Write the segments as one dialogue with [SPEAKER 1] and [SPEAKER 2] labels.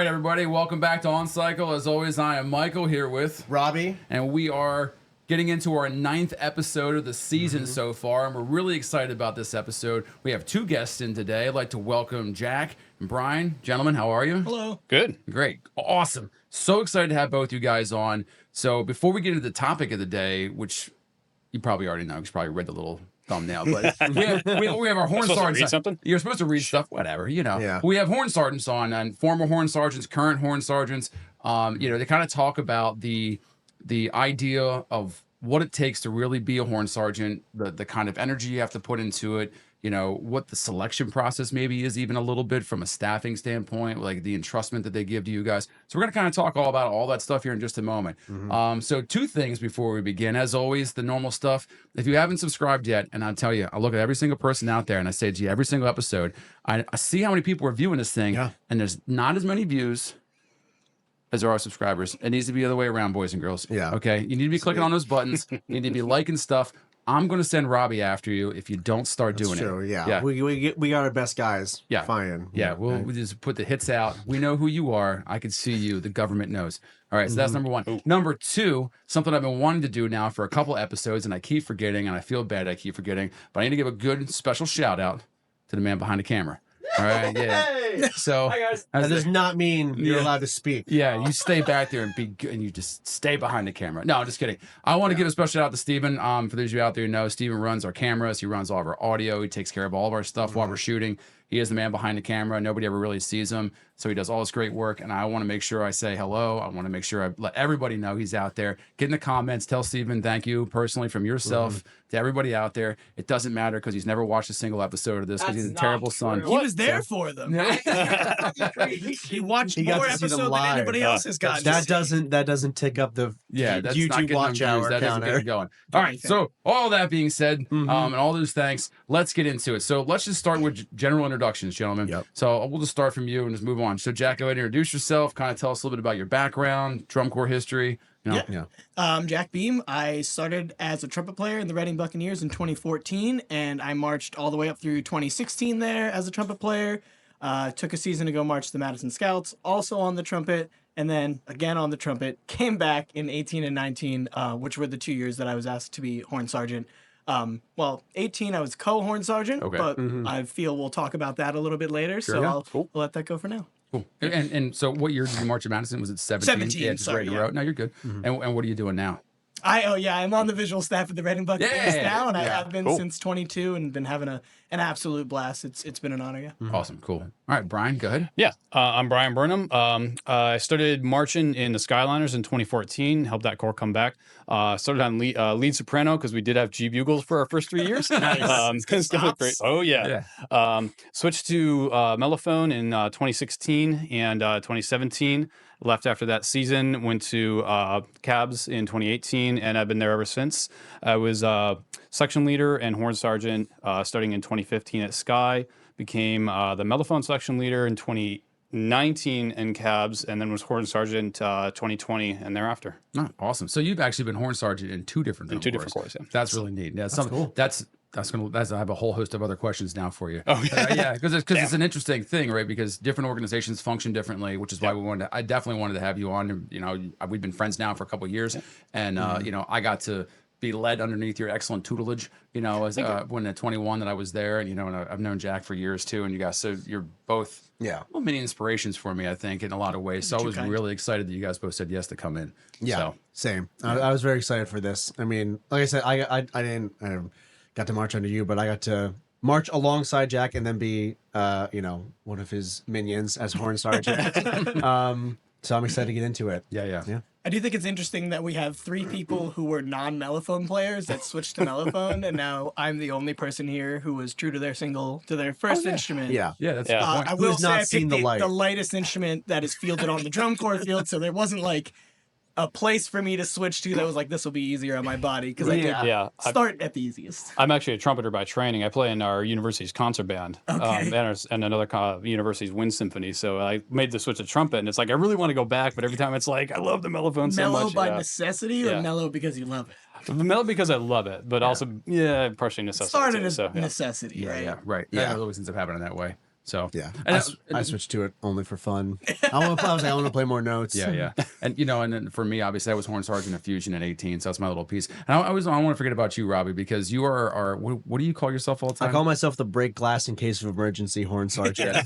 [SPEAKER 1] right, everybody, welcome back to On Cycle. As always, I am Michael here with
[SPEAKER 2] Robbie,
[SPEAKER 1] and we are getting into our 9th episode of the season so far, and we're really excited about this episode. We have 2 guests in today. I'd like to welcome Jack and Bryan. Gentlemen, how are you?
[SPEAKER 3] Hello.
[SPEAKER 4] Good.
[SPEAKER 1] Great. Awesome. So excited to have both you guys on. So before we get into the topic of the day, which you probably already know, because you probably read the little thumbnail, but we have our Horn Sargeants.
[SPEAKER 4] Something?
[SPEAKER 1] You're supposed to read stuff, whatever, you know.
[SPEAKER 2] Yeah.
[SPEAKER 1] We have Horn Sargeants on, and former Horn Sargeants, current Horn Sargeants. They kind of talk about the idea of what it takes to really be a Horn Sargeant, the kind of energy you have to put into it, you know, what the selection process maybe is even a little bit from a staffing standpoint, like the entrustment that they give to you guys. So we're going to kind of talk all about all that stuff here in just a moment. So 2 things before we begin. As always, the normal stuff. If you haven't subscribed yet, and I'll tell you, I look at every single person out there and I say to you every single episode, I see how many people are viewing this thing, and there's not as many views as there are subscribers. It needs to be the other way around, boys and girls.
[SPEAKER 2] Yeah.
[SPEAKER 1] Okay? You need to be clicking on those buttons. You need to be liking stuff. I'm going to send Robbie after you if you don't start doing
[SPEAKER 2] true,
[SPEAKER 1] it.
[SPEAKER 2] yeah. We got our best guys.
[SPEAKER 1] Yeah.
[SPEAKER 2] Fine.
[SPEAKER 1] Yeah, we'll just put the hits out. We know who you are. I can see you. The government knows. All right, so that's number 1. Number 2, something I've been wanting to do now for a couple episodes, and I keep forgetting, and I feel bad I keep forgetting, but I need to give a good special shout out to the man behind the camera. All right, yeah. So
[SPEAKER 4] Hi, guys.
[SPEAKER 2] That does not mean you're allowed to speak.
[SPEAKER 1] yeah, you stay back there and be good, and you just stay behind the camera. No, I'm just kidding. I want to give a special shout out to Steven. For those of you out there who know, Steven runs our cameras. He runs all of our audio. He takes care of all of our stuff while we're shooting. He is the man behind the camera. Nobody ever really sees him. So he does all this great work. And I want to make sure I say hello. I want to make sure I let everybody know he's out there. Get in the comments. Tell Steven thank you personally from yourself to everybody out there. It doesn't matter because he's never watched a single episode of this because he's a terrible son.
[SPEAKER 3] He was there for them. He watched
[SPEAKER 2] He got
[SPEAKER 3] more
[SPEAKER 2] to see them
[SPEAKER 3] episodes than
[SPEAKER 2] live.
[SPEAKER 3] anybody else has gotten.
[SPEAKER 2] That doesn't tick up the
[SPEAKER 1] Yeah, that's not
[SPEAKER 2] YouTube
[SPEAKER 1] getting
[SPEAKER 2] watch
[SPEAKER 1] them
[SPEAKER 2] hour
[SPEAKER 1] views. That doesn't get
[SPEAKER 2] counter.
[SPEAKER 1] it going. All right, so all that being said, and all those thanks, let's get into it. So let's just start with general introductions, gentlemen.
[SPEAKER 2] Yep.
[SPEAKER 1] So we'll just start from you and just move on. So Jack, go ahead and introduce yourself. Kind of tell us a little bit about your background, drum corps history. You know.
[SPEAKER 2] Yeah.
[SPEAKER 3] Jack Beam. I started as a trumpet player in the Reading Buccaneers in 2014, and I marched all the way up through 2016 there as a trumpet player. Took a season to go march the Madison Scouts, also on the trumpet, and then again on the trumpet. Came back in 18 and 19, which were the 2 years that I was asked to be Horn Sargeant. 18 I was co-Horn Sargeant, but I feel we'll talk about that a little bit later. So
[SPEAKER 1] Yeah.
[SPEAKER 3] I'll let that go for now.
[SPEAKER 1] Cool. And so what year did you march at Madison? Was it 17?
[SPEAKER 3] 17,
[SPEAKER 1] Yeah, just
[SPEAKER 3] sorry,
[SPEAKER 1] right in a
[SPEAKER 3] yeah.
[SPEAKER 1] row. No, you're good. And what are you doing now?
[SPEAKER 3] I'm on the visual staff at the Reading Buccaneers now, and I have been
[SPEAKER 4] Cool.
[SPEAKER 3] since 22 and been having an absolute blast. It's been an honor, yeah.
[SPEAKER 1] Awesome. Cool. All right, Bryan, go ahead.
[SPEAKER 4] Yeah, I'm Brian Burnham. I started marching in the Skyliners in 2014, helped that corps come back. Started on lead soprano because we did have G bugles for our first 3 years. It's going great. Oh, yeah. Switched to mellophone in 2016 and 2017. Left after that season, went to Cabs in 2018, and I've been there ever since. I was section leader and Horn Sargeant starting in 2015 at Sky, became the mellophone section leader in 2019 in Cabs, and then was Horn Sargeant 2020 and thereafter.
[SPEAKER 1] Oh, awesome. So you've actually been Horn Sargeant in 2 different
[SPEAKER 4] In 2 different corps, yeah.
[SPEAKER 1] That's really neat. Yeah, that's
[SPEAKER 2] cool.
[SPEAKER 1] I have a whole host of other questions now for you.
[SPEAKER 4] Oh,
[SPEAKER 1] Yeah, because it's an interesting thing, right? Because different organizations function differently, which is why I definitely wanted to have you on. You know, we've been friends now for a couple of years, and you know, I got to be led underneath your excellent tutelage. You know, as when at 21 that I was there, and you know, and I've known Jack for years too, and you guys, so you're both many inspirations for me, I think, in a lot of ways. So I was really excited that you guys both said yes to come in.
[SPEAKER 2] Yeah.
[SPEAKER 1] So.
[SPEAKER 2] Same. I was very excited for this. I mean, like I said, I didn't got to march under you, but I got to march alongside Jack and then be one of his minions as Horn Sargeant. So I'm excited to get into it.
[SPEAKER 1] Yeah.
[SPEAKER 3] I do think it's interesting that we have 3 people who were non-mellophone players that switched to mellophone, and now I'm the only person here who was true to their first instrument.
[SPEAKER 2] Yeah.
[SPEAKER 1] That's
[SPEAKER 4] Yeah.
[SPEAKER 1] the point.
[SPEAKER 3] I will
[SPEAKER 2] Who's
[SPEAKER 3] say
[SPEAKER 2] not
[SPEAKER 3] I
[SPEAKER 2] seen
[SPEAKER 3] picked
[SPEAKER 2] the light.
[SPEAKER 3] the lightest instrument that is fielded on the drum corps field, so there wasn't like a place for me to switch to that was like, this will be easier on my body, because I did
[SPEAKER 4] Yeah,
[SPEAKER 3] start at the easiest.
[SPEAKER 4] I'm actually a trumpeter by training. I play in our university's concert band and another university's wind symphony. So I made the switch to trumpet, and it's like I really want to go back, but every time it's like I love the mellophone so
[SPEAKER 3] Mellow
[SPEAKER 4] much.
[SPEAKER 3] by necessity or
[SPEAKER 4] Yeah.
[SPEAKER 3] mellow because you love it?
[SPEAKER 4] Mellow because I love it, but also partially necessity.
[SPEAKER 3] Started
[SPEAKER 4] too,
[SPEAKER 3] as
[SPEAKER 4] so, yeah.
[SPEAKER 3] necessity, right?
[SPEAKER 1] Yeah, right.
[SPEAKER 2] Yeah.
[SPEAKER 1] That always ends up happening that way. So
[SPEAKER 2] Yeah,
[SPEAKER 1] and
[SPEAKER 2] I switched to it only for fun. I was like, I want to play more notes.
[SPEAKER 1] yeah. And and then for me, obviously, I was Horn Sargeant of Fusion at 18, so that's my little piece. And I want to forget about you, Robbie, because you are what do you call yourself all the time?
[SPEAKER 2] I call myself the break glass in case of emergency Horn Sargeant.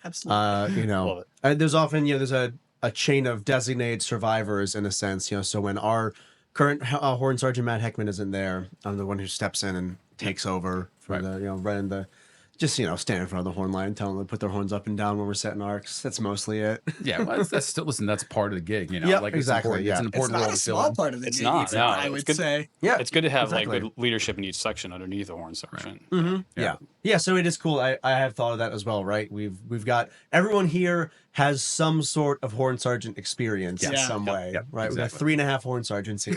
[SPEAKER 3] Absolutely.
[SPEAKER 4] Love it.
[SPEAKER 2] There's often there's a chain of designated survivors in a sense. So when our current Horn Sergeant Matt Heckman isn't there, I'm the one who steps in and takes over for the running the. Just stand in front of the horn line, tell them to put their horns up and down when we're setting arcs. That's mostly it.
[SPEAKER 1] Yeah, well, that's still that's part of the gig,
[SPEAKER 2] Yeah,
[SPEAKER 1] like
[SPEAKER 2] exactly.
[SPEAKER 1] It's an important
[SPEAKER 3] It's
[SPEAKER 1] role
[SPEAKER 3] not a
[SPEAKER 1] to fill
[SPEAKER 3] small
[SPEAKER 1] in.
[SPEAKER 3] part of the
[SPEAKER 4] It's
[SPEAKER 3] gig,
[SPEAKER 4] not,
[SPEAKER 3] even,
[SPEAKER 4] no,
[SPEAKER 3] I
[SPEAKER 4] it's
[SPEAKER 3] would
[SPEAKER 4] good.
[SPEAKER 3] say.
[SPEAKER 2] Yeah,
[SPEAKER 4] It's good to have
[SPEAKER 2] exactly.
[SPEAKER 4] like good leadership in each section underneath a horn sergeant.
[SPEAKER 2] Yeah. So it is cool. I have thought of that as well, right? We've got everyone here has some sort of Horn Sergeant experience in some way, right?
[SPEAKER 1] Exactly.
[SPEAKER 2] We've got 3.5 Horn Sergeants here.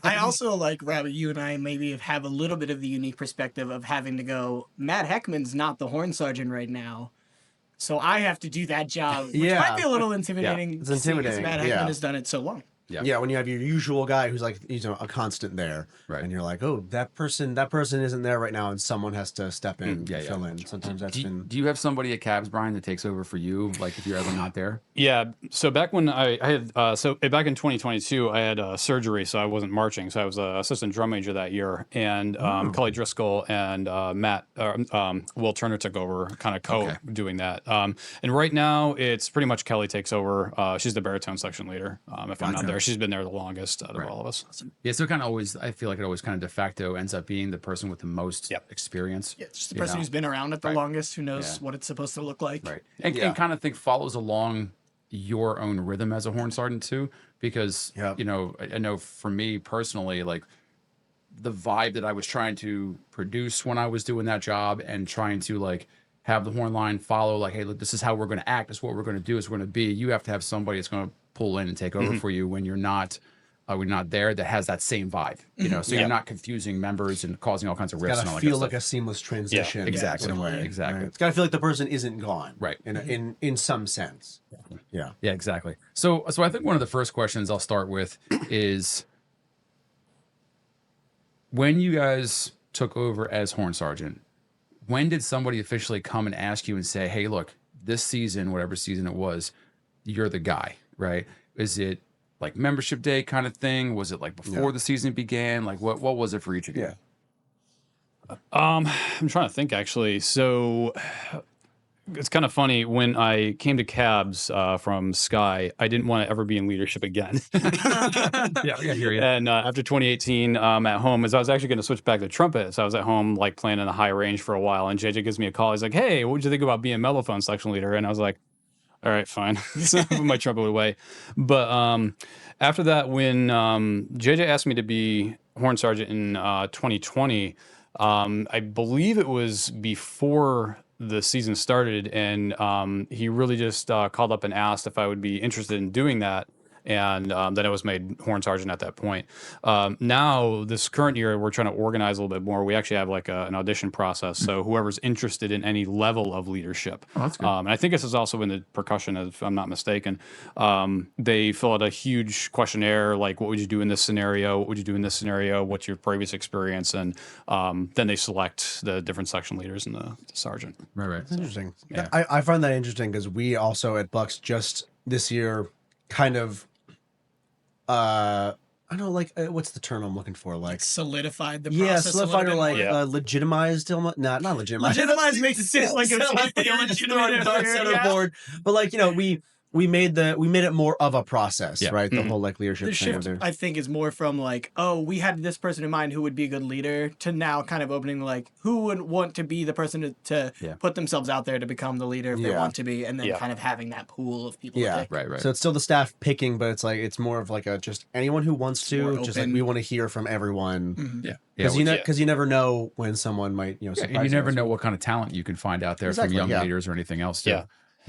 [SPEAKER 3] I also like Robbie. You and I maybe have a little bit of the unique perspective of having to go. Matt Heckman's not the horn sergeant right now, so I have to do that job, which might be a little intimidating.
[SPEAKER 2] It's intimidating,
[SPEAKER 3] Because Matt Heckman has done it so long.
[SPEAKER 1] Yeah.
[SPEAKER 2] When you have your usual guy who's like a constant there,
[SPEAKER 1] Right.
[SPEAKER 2] and you're like, oh, that person isn't there right now, and someone has to step in, and
[SPEAKER 1] yeah.
[SPEAKER 2] fill in. Sometimes that's been.
[SPEAKER 1] Do you have somebody at Cabs, Brian, that takes over for you, like if you're ever not there?
[SPEAKER 4] Yeah. So back when I had, back in 2022, I had surgery, so I wasn't marching. So I was an assistant drum major that year, and Cully Driscoll and Will Turner took over, kind of doing that. And right now, it's pretty much Kelly takes over. She's the baritone section leader. If I'm not there, she's been there the longest out of all of us.
[SPEAKER 1] Yeah, so I feel like it always kind of de facto ends up being the person with the most experience.
[SPEAKER 3] Yeah, it's just the person who's been around it the longest, who knows what it's supposed to look like.
[SPEAKER 1] Right. And kind of follows along your own rhythm as a horn sergeant too, because I know for me personally, like the vibe that I was trying to produce when I was doing that job and trying to like have the horn line follow, like, hey, look, this is how we're going to act, this is what we're going to do, this is what we're going to be. You have to have somebody that's going to pull in and take over for you when you're not there, that has that same vibe, so you're not confusing members and causing all kinds of risks.
[SPEAKER 2] Gotta
[SPEAKER 1] and all
[SPEAKER 2] feel
[SPEAKER 1] that
[SPEAKER 2] like
[SPEAKER 1] stuff.
[SPEAKER 2] a seamless transition.
[SPEAKER 1] Exactly.
[SPEAKER 2] In a way,
[SPEAKER 1] Exactly.
[SPEAKER 2] right? It's gotta feel like the person isn't gone.
[SPEAKER 1] Right.
[SPEAKER 2] In some sense. Yeah.
[SPEAKER 1] Yeah, exactly. So I think one of the first questions I'll start with is, when you guys took over as Horn Sergeant, when did somebody officially come and ask you and say, hey, look, this season, whatever season it was, you're the guy, right? Is it like membership day kind of thing? Was it like before the season began? Like what was it for each of you?
[SPEAKER 4] I'm trying to think actually. So it's kind of funny, when I came to Cabs from Sky, I didn't want to ever be in leadership again.
[SPEAKER 1] Yeah, I hear you.
[SPEAKER 4] And after 2018 at home, as I was actually going to switch back to trumpet, so I was at home like playing in the high range for a while, and JJ gives me a call. He's like, hey, what did you think about being mellophone section leader? And I was like, all right, fine. So I put my trumpet away. But after that, when JJ asked me to be Horn Sergeant in 2020, I believe it was before the season started, and he really just called up and asked if I would be interested in doing that. And then I was made Horn Sergeant at that point. Now, this current year, we're trying to organize a little bit more. We actually have like an audition process. So whoever's interested in any level of leadership.
[SPEAKER 1] Oh, that's good.
[SPEAKER 4] And I think this is also in the percussion, if I'm not mistaken. They fill out a huge questionnaire, like, what would you do in this scenario? What would you do in this scenario? What's your previous experience? And then they select the different section leaders and the sergeant.
[SPEAKER 1] Right.
[SPEAKER 2] It's interesting.
[SPEAKER 4] Yeah.
[SPEAKER 2] I find that interesting because we also at Bucks just this year kind of I don't know, like what's the term I'm looking for? Like
[SPEAKER 3] Solidified the process.
[SPEAKER 2] solidified or like
[SPEAKER 4] more.
[SPEAKER 2] legitimized. Not legitimized.
[SPEAKER 3] Legitimized makes it seem like it's
[SPEAKER 2] Like
[SPEAKER 3] like illegitimate.
[SPEAKER 2] board. But like we made it more of a process, right? The whole like leadership
[SPEAKER 3] The
[SPEAKER 2] thing.
[SPEAKER 3] shift,
[SPEAKER 2] There.
[SPEAKER 3] I think, is more from like, oh, we had this person in mind who would be a good leader, to now kind of opening like, who would want to be the person to put themselves out there to become the leader if they want to be, and then kind of having that pool of people.
[SPEAKER 2] Yeah,
[SPEAKER 3] to pick.
[SPEAKER 1] Right.
[SPEAKER 2] So it's still the staff picking, but it's like it's more of like a just anyone who wants
[SPEAKER 3] more
[SPEAKER 2] to. Just like
[SPEAKER 3] open.
[SPEAKER 2] we want to hear from everyone.
[SPEAKER 1] Yeah.
[SPEAKER 2] Because you never know when someone might
[SPEAKER 1] and
[SPEAKER 2] surprise
[SPEAKER 1] you never
[SPEAKER 2] us.
[SPEAKER 1] know what kind of talent you can find out there
[SPEAKER 2] Exactly,
[SPEAKER 1] from young leaders or anything else too.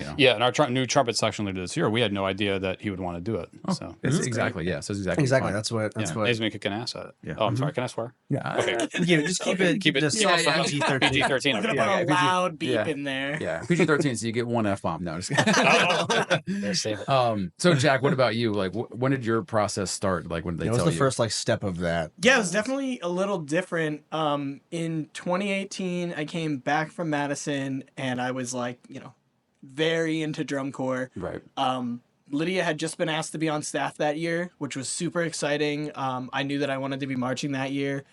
[SPEAKER 1] You know?
[SPEAKER 4] Yeah, and our new trumpet section leader this year, we had no idea that he would want to do it. So
[SPEAKER 1] It's exactly, yeah. So it's exactly
[SPEAKER 2] Exactly.
[SPEAKER 1] fun.
[SPEAKER 2] That's what. That's
[SPEAKER 4] yeah,
[SPEAKER 2] what.
[SPEAKER 4] he's me kicking ass at it.
[SPEAKER 1] Yeah.
[SPEAKER 4] Oh, I'm sorry. Can I swear?
[SPEAKER 1] Yeah.
[SPEAKER 4] Okay.
[SPEAKER 2] Yeah, just keep it.
[SPEAKER 4] Keep it
[SPEAKER 2] just
[SPEAKER 1] yeah, yeah.
[SPEAKER 2] PG-13.
[SPEAKER 4] PG-13.
[SPEAKER 3] We're gonna
[SPEAKER 1] Yeah,
[SPEAKER 3] put a
[SPEAKER 1] PG
[SPEAKER 3] loud beep
[SPEAKER 1] yeah.
[SPEAKER 3] in there.
[SPEAKER 1] Yeah, PG-13, so you get one F-bomb. No, just kidding.
[SPEAKER 4] There, save it.
[SPEAKER 1] So Jack, what about you? Like, when did your process start? Like, when did they
[SPEAKER 2] What was
[SPEAKER 1] tell
[SPEAKER 2] the
[SPEAKER 1] you?
[SPEAKER 2] first like step of that?
[SPEAKER 3] Yeah, it was definitely a little different. In 2018, I came back from Madison, and I was like, very into drum corps.
[SPEAKER 1] Right.
[SPEAKER 3] Lydia had just been asked to be on staff that year, which was super exciting. I knew that I wanted to be marching that year,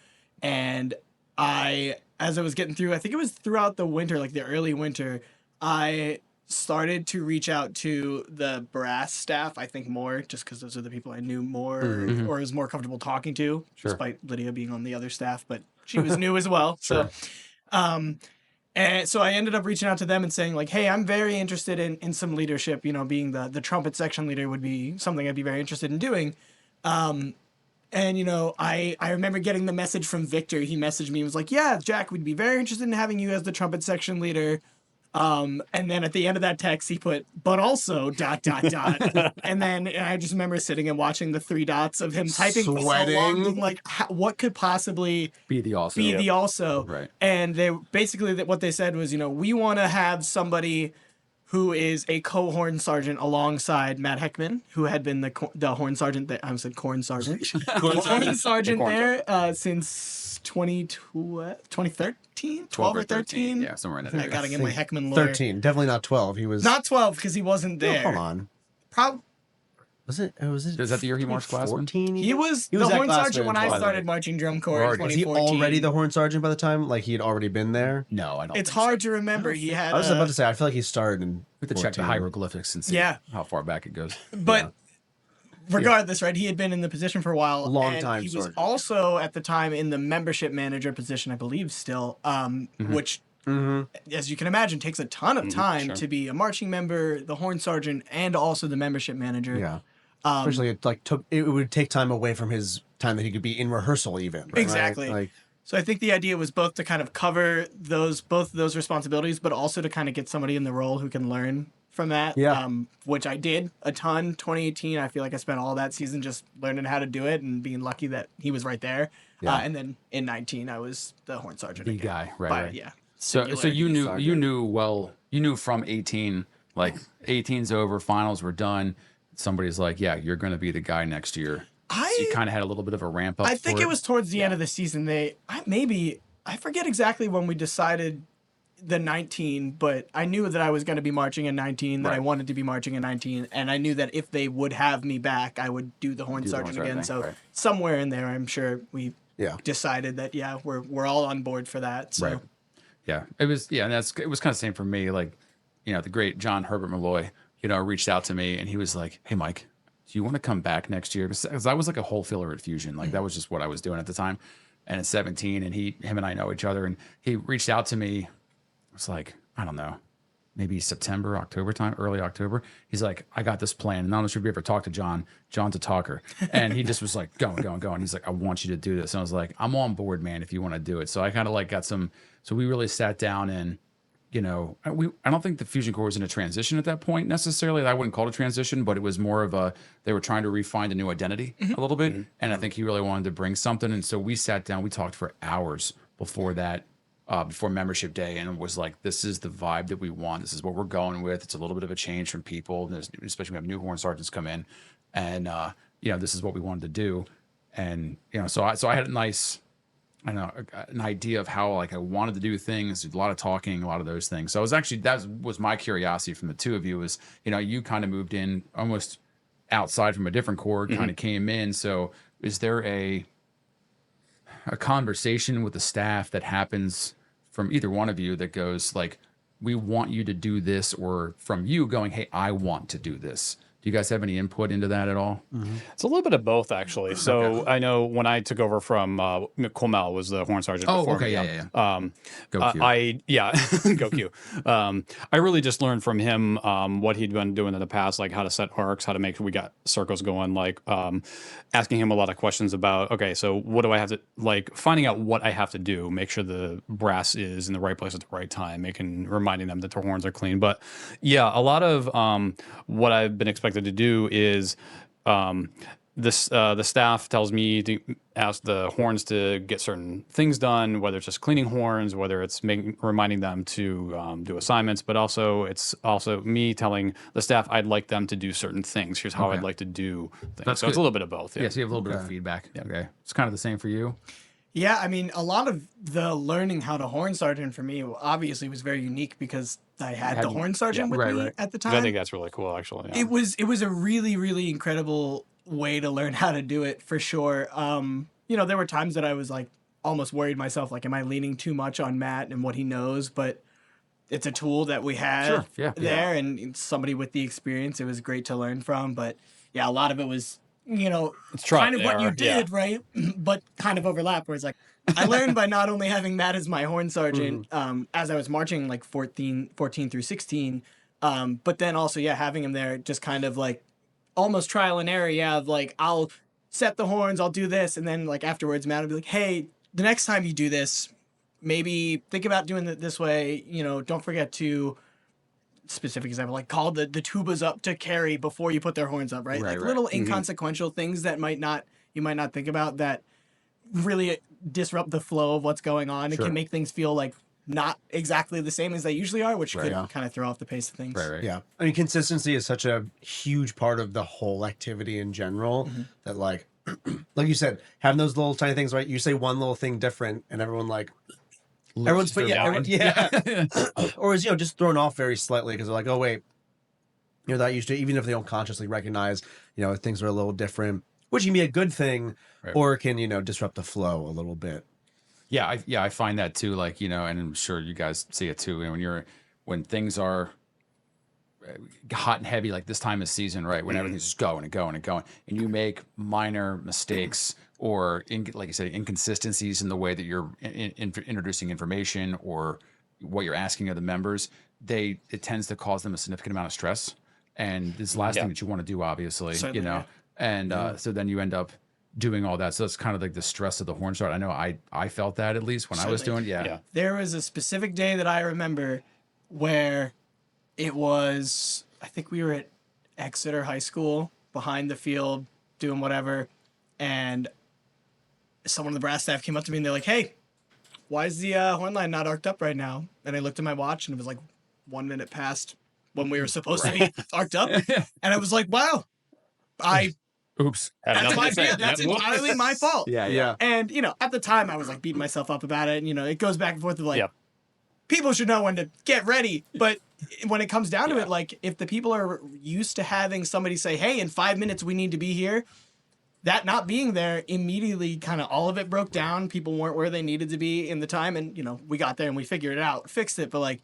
[SPEAKER 3] and as I was getting through, I think it was throughout the winter, like the early winter, I started to reach out to the brass staff, I think more, just because those are the people I knew more or was more comfortable talking to, despite Lydia being on the other staff, but she was new as well.
[SPEAKER 1] Sure.
[SPEAKER 3] So, and so I ended up reaching out to them and saying like, hey, I'm very interested in some leadership, being the trumpet section leader would be something I'd be very interested in doing. And, I remember getting the message from Victor. He messaged me and was like, yeah, Jack, we'd be very interested in having you as the trumpet section leader. And then at the end of that text, he put, but also ... And then I just remember sitting and watching the 3 dots of him typing for so long, being like, what could possibly
[SPEAKER 1] Be the also. Right.
[SPEAKER 3] And they basically what they said was, we want to have somebody who is a co-horn sergeant alongside Matt Heckman, who had been the horn sergeant that I said corn sergeant. Horn sergeant there since 2013, 12 or 13.
[SPEAKER 1] Yeah, somewhere in that
[SPEAKER 3] I
[SPEAKER 1] area.
[SPEAKER 3] gotta get my Heckman lawyer.
[SPEAKER 2] 13, definitely not 12. He was
[SPEAKER 3] Not 12 because he wasn't
[SPEAKER 2] No,
[SPEAKER 3] there.
[SPEAKER 2] hold on. Was it?
[SPEAKER 1] Is that the year he marched Glassman?
[SPEAKER 2] 14?
[SPEAKER 3] He was
[SPEAKER 2] He
[SPEAKER 3] the
[SPEAKER 2] was at
[SPEAKER 3] horn
[SPEAKER 2] Glassman
[SPEAKER 3] sergeant when I
[SPEAKER 2] 12.
[SPEAKER 3] started marching drum corps in
[SPEAKER 2] Was he
[SPEAKER 3] 2014.
[SPEAKER 2] already the horn sergeant by the time? Like he had already been there?
[SPEAKER 1] No, I don't.
[SPEAKER 3] It's
[SPEAKER 1] think
[SPEAKER 3] hard to remember. He had.
[SPEAKER 2] I was about to say. I feel like he started in.
[SPEAKER 1] So. We have to check the
[SPEAKER 2] 14.
[SPEAKER 1] hieroglyphics and see how far back it goes.
[SPEAKER 3] But regardless, right? He had been in the position for a while.
[SPEAKER 2] A long
[SPEAKER 3] and
[SPEAKER 2] time,
[SPEAKER 3] He was
[SPEAKER 2] sergeant.
[SPEAKER 3] also at the time in the membership manager position, I believe, still, which. As you can imagine, takes a ton of time to be a marching member, the horn sergeant, and also the membership manager.
[SPEAKER 2] Yeah. Especially it would take time away from his time that he could be in rehearsal even. Right?
[SPEAKER 3] Exactly.
[SPEAKER 2] Like,
[SPEAKER 3] So I think the idea was both to kind of cover both of those responsibilities, but also to kind of get somebody in the role who can learn from that.
[SPEAKER 2] Yeah.
[SPEAKER 3] Which I did a ton. 2018, I feel like I spent all that season just learning how to do it and being lucky that he was right there.
[SPEAKER 2] Yeah.
[SPEAKER 3] And then in 19, I was the horn sergeant.
[SPEAKER 1] The
[SPEAKER 3] again.
[SPEAKER 1] guy, right?
[SPEAKER 3] But,
[SPEAKER 1] Right.
[SPEAKER 3] yeah.
[SPEAKER 1] So
[SPEAKER 3] Singular.
[SPEAKER 1] you knew from 18, like 18's over, finals were done. Somebody's like, yeah, you're going to be the guy next year. So you kind of had a little bit of a ramp up.
[SPEAKER 3] I think
[SPEAKER 1] for
[SPEAKER 3] it was towards the end of the season. I forget exactly when we decided the 19, but I knew that I was going to be marching in 19, that I wanted to be marching in 19, and I knew that if they would have me back, I would do the horn sergeant again. So somewhere in there, I'm sure we decided that we're all on board for that. So.
[SPEAKER 1] Right. Yeah, it was. Yeah, and it was kind of the same for me. Like, the great John Herbert Malloy, reached out to me and he was like, "Hey, Mike, do you want to come back next year?" Because I was like a whole filler at Fusion. Like that was just what I was doing at the time. And at 17, and him and I know each other, and he reached out to me. It was like, I don't know, maybe September, October time, early October. He's like, I got this plan. And I'm not sure if you ever talked to John. John's a talker. And he just was like, go. He's like, I want you to do this. And I was like, I'm on board, man, if you want to do it. So I kind of like got so we really sat down and, I don't think the Fusion Corps was in a transition at that point necessarily. I wouldn't call it a transition, but it was more of they were trying to refine a new identity a little bit. And I think he really wanted to bring something. And so we sat down, we talked for hours before that. Before membership day, and it was like, this is the vibe that we want. This is what we're going with. It's a little bit of a change from people, especially when we have new horn sergeants come in, and this is what we wanted to do. And so I had a nice, an idea of how I wanted to do things. A lot of talking, a lot of those things. So that was my curiosity from the two of you. Was you kind of moved in almost outside from a different corps, kind of came in. So is there a conversation with the staff that happens from either one of you that goes like, we want you to do this, or from you going, hey, I want to do this? Do you guys have any input into that at all?
[SPEAKER 4] It's a little bit of both, actually. So I know when I took over from Colmel was the Horn Sergeant.
[SPEAKER 1] Oh,
[SPEAKER 4] before
[SPEAKER 1] okay,
[SPEAKER 4] me.
[SPEAKER 1] yeah. Go Q.
[SPEAKER 4] Go Q. I really just learned from him what he'd been doing in the past, like how to set arcs, how to make sure we got circles going, like asking him a lot of questions about, okay, so what do I have to, like finding out what I have to do, make sure the brass is in the right place at the right time, reminding them that their horns are clean. But yeah, a lot of what I've been expected to do is the staff tells me to ask the horns to get certain things done, whether it's just cleaning horns, whether it's reminding them to do assignments, but also it's also me telling the staff I'd like them to do certain things. Here's how I'd like to do things.
[SPEAKER 1] That's
[SPEAKER 4] so it's a little bit of both.
[SPEAKER 1] Yeah, so you have a little bit of feedback. Yeah. Okay. It's kind of the same for you.
[SPEAKER 3] Yeah, I mean, a lot of the learning how to horn sergeant for me obviously was very unique because I had the horn sergeant with me at the time.
[SPEAKER 4] I think that's really cool, actually. Yeah.
[SPEAKER 3] It was a really, really incredible way to learn how to do it for sure. There were times that I was like almost worried myself, like, am I leaning too much on Matt and what he knows? But it's a tool that we had there, and somebody with the experience, it was great to learn from. But yeah, a lot of it was, it's kind of what you did, right? But kind of overlap, where it's like, I learned by not only having Matt as my horn sergeant as I was marching like 14 through 16, but then also, having him there just kind of like almost trial and error, of like, I'll set the horns, I'll do this, and then like afterwards, Matt will be like, hey, the next time you do this, maybe think about doing it this way, don't forget to, specific example, like call the tubas up to carry before you put their horns up, right? Little inconsequential things that you might not think about that really disrupt the flow of what's going on. It can make things feel like not exactly the same as they usually are, which could kind of throw off the pace of things.
[SPEAKER 2] Yeah. I mean, consistency is such a huge part of the whole activity in general that, like you said, having those little tiny things, right? You say one little thing different and everyone's or is, just thrown off very slightly because they're like, oh, wait, that used to, even if they don't consciously recognize, things are a little different, which can be a good thing or it can, disrupt the flow a little bit.
[SPEAKER 1] Yeah, I find that too. Like, and I'm sure you guys see it too. When things are hot and heavy, like this time of season, right? When everything's just going and going and going, and you make minor mistakes or, like you said, inconsistencies in the way that you're introducing information or what you're asking of the members, it tends to cause them a significant amount of stress. And it's the last thing that you want to do, obviously,
[SPEAKER 3] Certainly,
[SPEAKER 1] And so then you end up doing all that. So it's kind of like the stress of the horn start. I know I felt that at least when I was doing it.
[SPEAKER 3] There was a specific day that I remember where it was, I think we were at Exeter High School behind the field doing whatever, and someone on the brass staff came up to me and they're like, hey, why is the horn line not arced up right now? And I looked at my watch and it was like 1 minute past when we were supposed to be arced up. And I was like, wow,
[SPEAKER 1] oops.
[SPEAKER 3] That's entirely my fault.
[SPEAKER 1] Yeah.
[SPEAKER 3] And, at the time I was like beating myself up about it. And, it goes back and forth of like, people should know when to get ready. But when it comes down to it, like if the people are used to having somebody say, hey, in 5 minutes we need to be here, that not being there immediately kind of all of it broke down. People weren't where they needed to be in the time. And, we got there and we figured it out, fixed it. But like,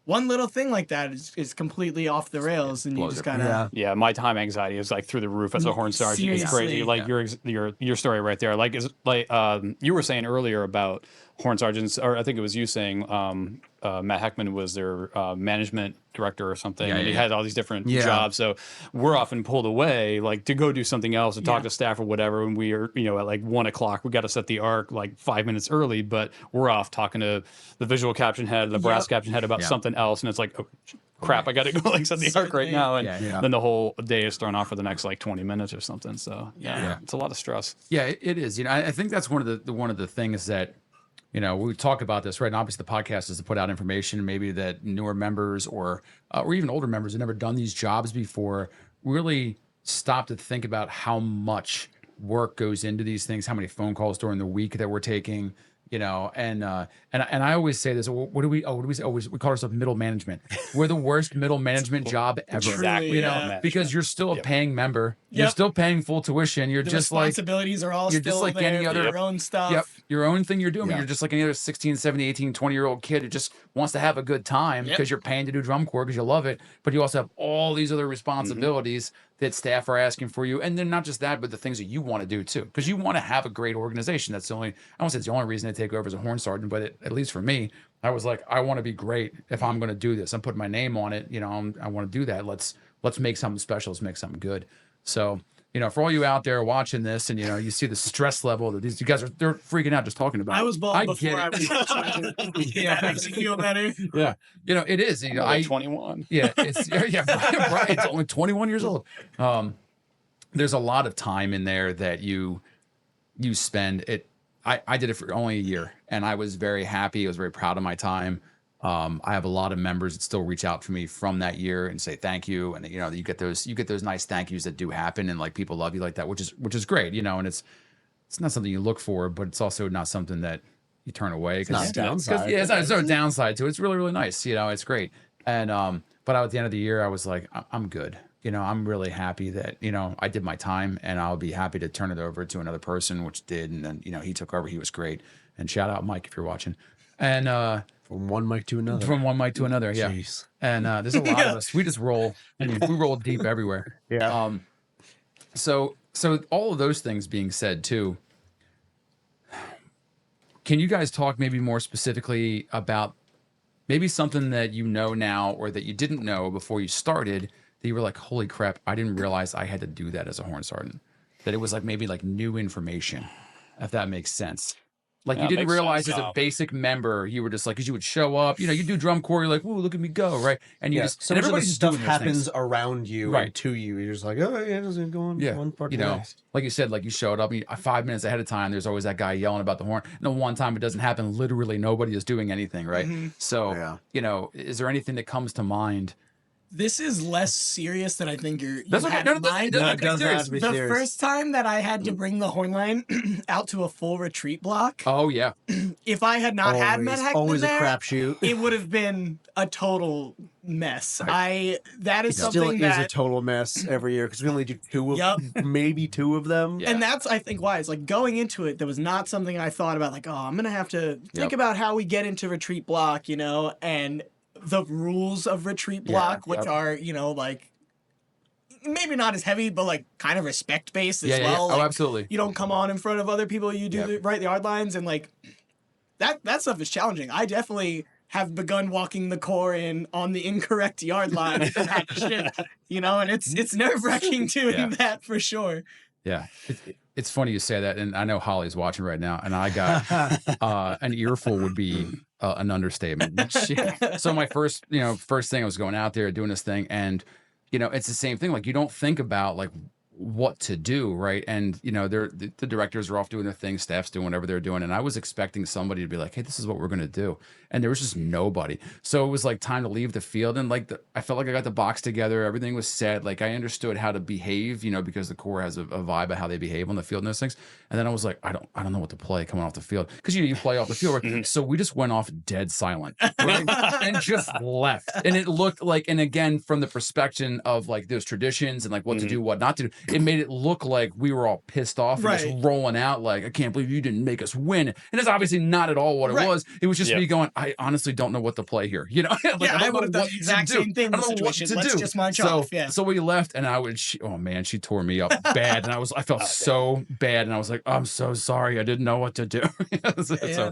[SPEAKER 3] one little thing like that is completely off the rails, and you just kind of
[SPEAKER 4] my time anxiety is like through the roof as a horn sergeant. It's crazy. Like your story right there. Like is like you were saying earlier about horn sergeants, or I think it was you saying Matt Heckman was their management director or something, and he had all these different jobs. So we're often pulled away like to go do something else and talk to staff or whatever. And we are at like 1 o'clock, we got to set the arc like 5 minutes early, but we're off talking to the visual caption head, the brass caption head about something else, and it's like, oh, crap, I got to go like set the arc right now, and then the whole day is thrown off for the next like 20 minutes or something. So it's a lot of stress.
[SPEAKER 1] Yeah, it is. I think that's one of the things that we talk about this, right? And obviously the podcast is to put out information maybe that newer members or even older members who've never done these jobs before really stop to think about how much work goes into these things, how many phone calls during the week that we're taking, and I always say this. What do we say? Always we call ourselves middle management. We're the worst middle management job ever.
[SPEAKER 4] Exactly.
[SPEAKER 1] Because you're still a paying member. You're
[SPEAKER 3] Yep.
[SPEAKER 1] still paying full tuition. You're
[SPEAKER 3] The
[SPEAKER 1] just like
[SPEAKER 3] responsibilities are all
[SPEAKER 1] you're
[SPEAKER 3] still
[SPEAKER 1] just like
[SPEAKER 3] there.
[SPEAKER 1] any other
[SPEAKER 3] your own stuff.
[SPEAKER 1] Yep, your own thing you're doing.
[SPEAKER 2] Yeah.
[SPEAKER 1] You're just like any other 16, 17, 18, 20-year-old kid who just wants to have a good time because you're paying to do drum corps because you love it. But you also have all these other responsibilities that staff are asking for you. And then not just that, but the things that you want to do too. Because you want to have a great organization. That's the only, I won't say it's the only reason to take over as a Horn Sergeant, but at least for me, I was like, I want to be great if I'm going to do this. I'm putting my name on it. I want to do that. Let's make something special. Let's make something good. So, for all you out there watching this and, you see the stress level that these you guys they're freaking out just talking about.
[SPEAKER 3] I was bald before
[SPEAKER 1] get
[SPEAKER 3] I
[SPEAKER 1] it.
[SPEAKER 3] was. Yeah, makes you feel better.
[SPEAKER 1] Yeah. It is.
[SPEAKER 4] I'm 21.
[SPEAKER 1] Yeah. It's, right. It's only 21 years old. There's a lot of time in there that you spend it. I did it for only a year and I was very happy. I was very proud of my time. I have a lot of members that still reach out to me from that year and say thank you, and you get those nice thank yous that do happen, and like people love you like that, which is great, and it's not something you look for, but it's also not something that you turn away because it's no downside to it. It's really, really nice, it's great. And but at the end of the year, I was like, I'm good, I'm really happy that I did my time, and I'll be happy to turn it over to another person, which did, and then he took over. He was great, and shout out Mike if you're watching, and.
[SPEAKER 2] From one mic to another.
[SPEAKER 1] From one mic to another, yeah.
[SPEAKER 2] Jeez.
[SPEAKER 1] And there's a lot of us. We just roll. We roll deep everywhere.
[SPEAKER 2] Yeah.
[SPEAKER 1] So all of those things being said too, can you guys talk maybe more specifically about maybe something that you know now or that you didn't know before you started that you were like, holy crap, I didn't realize I had to do that as a Horn Sergeant. That it was like maybe like new information, if that makes sense. Like you didn't realize as a basic member, you were just like, because you would show up, you do drum corps, you're like, ooh, look at me go, right? And you just,
[SPEAKER 2] some
[SPEAKER 1] and
[SPEAKER 2] of the
[SPEAKER 1] everybody's
[SPEAKER 2] stuff
[SPEAKER 1] doing those
[SPEAKER 2] happens
[SPEAKER 1] things.
[SPEAKER 2] around you
[SPEAKER 1] Right.
[SPEAKER 2] and to you. You're just like, oh, yeah, it doesn't go on one part to the next.
[SPEAKER 1] Like you said, like you showed up 5 minutes ahead of time. There's always that guy yelling about the horn. No, one time it doesn't happen. Literally nobody is doing anything, right?
[SPEAKER 3] Mm-hmm.
[SPEAKER 1] So, is there anything that comes to mind?
[SPEAKER 3] This is less serious than I think you
[SPEAKER 1] That's
[SPEAKER 3] had
[SPEAKER 1] okay.
[SPEAKER 3] in mind.
[SPEAKER 2] it doesn't have to be
[SPEAKER 3] The
[SPEAKER 2] serious.
[SPEAKER 3] first time that I had to bring the horn line out to a full retreat block,
[SPEAKER 1] Oh, yeah.
[SPEAKER 3] if I had not had Medheck
[SPEAKER 2] always a
[SPEAKER 3] there,
[SPEAKER 2] crapshoot.
[SPEAKER 3] it would have been a total mess. That is
[SPEAKER 2] Still
[SPEAKER 3] something
[SPEAKER 2] is a
[SPEAKER 3] that,
[SPEAKER 2] total mess every year because we only do maybe two of them.
[SPEAKER 1] Yeah.
[SPEAKER 3] and that's I think why it's like going into it. There was not something I thought about. Like, oh, I'm gonna have to think about how we get into retreat block, and the rules of retreat block, which are like maybe not as heavy, but like kind of respect based as well.
[SPEAKER 1] Oh,
[SPEAKER 3] Like,
[SPEAKER 1] absolutely.
[SPEAKER 3] you don't come on in front of other people. You do the yard lines, and like that stuff is challenging. I definitely have begun walking the corps in on the incorrect yard line and that shit, and it's nerve wracking doing that for sure.
[SPEAKER 1] Yeah. It's funny you say that. And I know Holly's watching right now, and I got an earful would be an understatement. So my first thing, I was going out there doing this thing, and it's the same thing. Like you don't think about like what to do, right? And the directors are off doing their thing, staff's doing whatever they're doing, and I was expecting somebody to be like, hey, this is what we're gonna do, and there was just nobody. So it was like time to leave the field, and like I felt like I got the box together, everything was set, like I understood how to behave, because the Corps has a vibe of how they behave on the field and those things. And then I was like, I don't know what to play coming off the field, because you play off the field, right? So we just went off dead silent, right? And just left, and it looked like, and again from the perspective of like those traditions and like what to do, what not to do, it made it look like we were all pissed off and just rolling out like, I can't believe you didn't make us win. And it's obviously not at all what it was. It was just me going, I honestly don't know what to play here. Like,
[SPEAKER 3] I would have done the exact same thing in the situation. Let's just march off. Yeah.
[SPEAKER 1] So we left, and oh man, she tore me up bad, and I felt so bad, and I was like, I'm so sorry, I didn't know what to do. So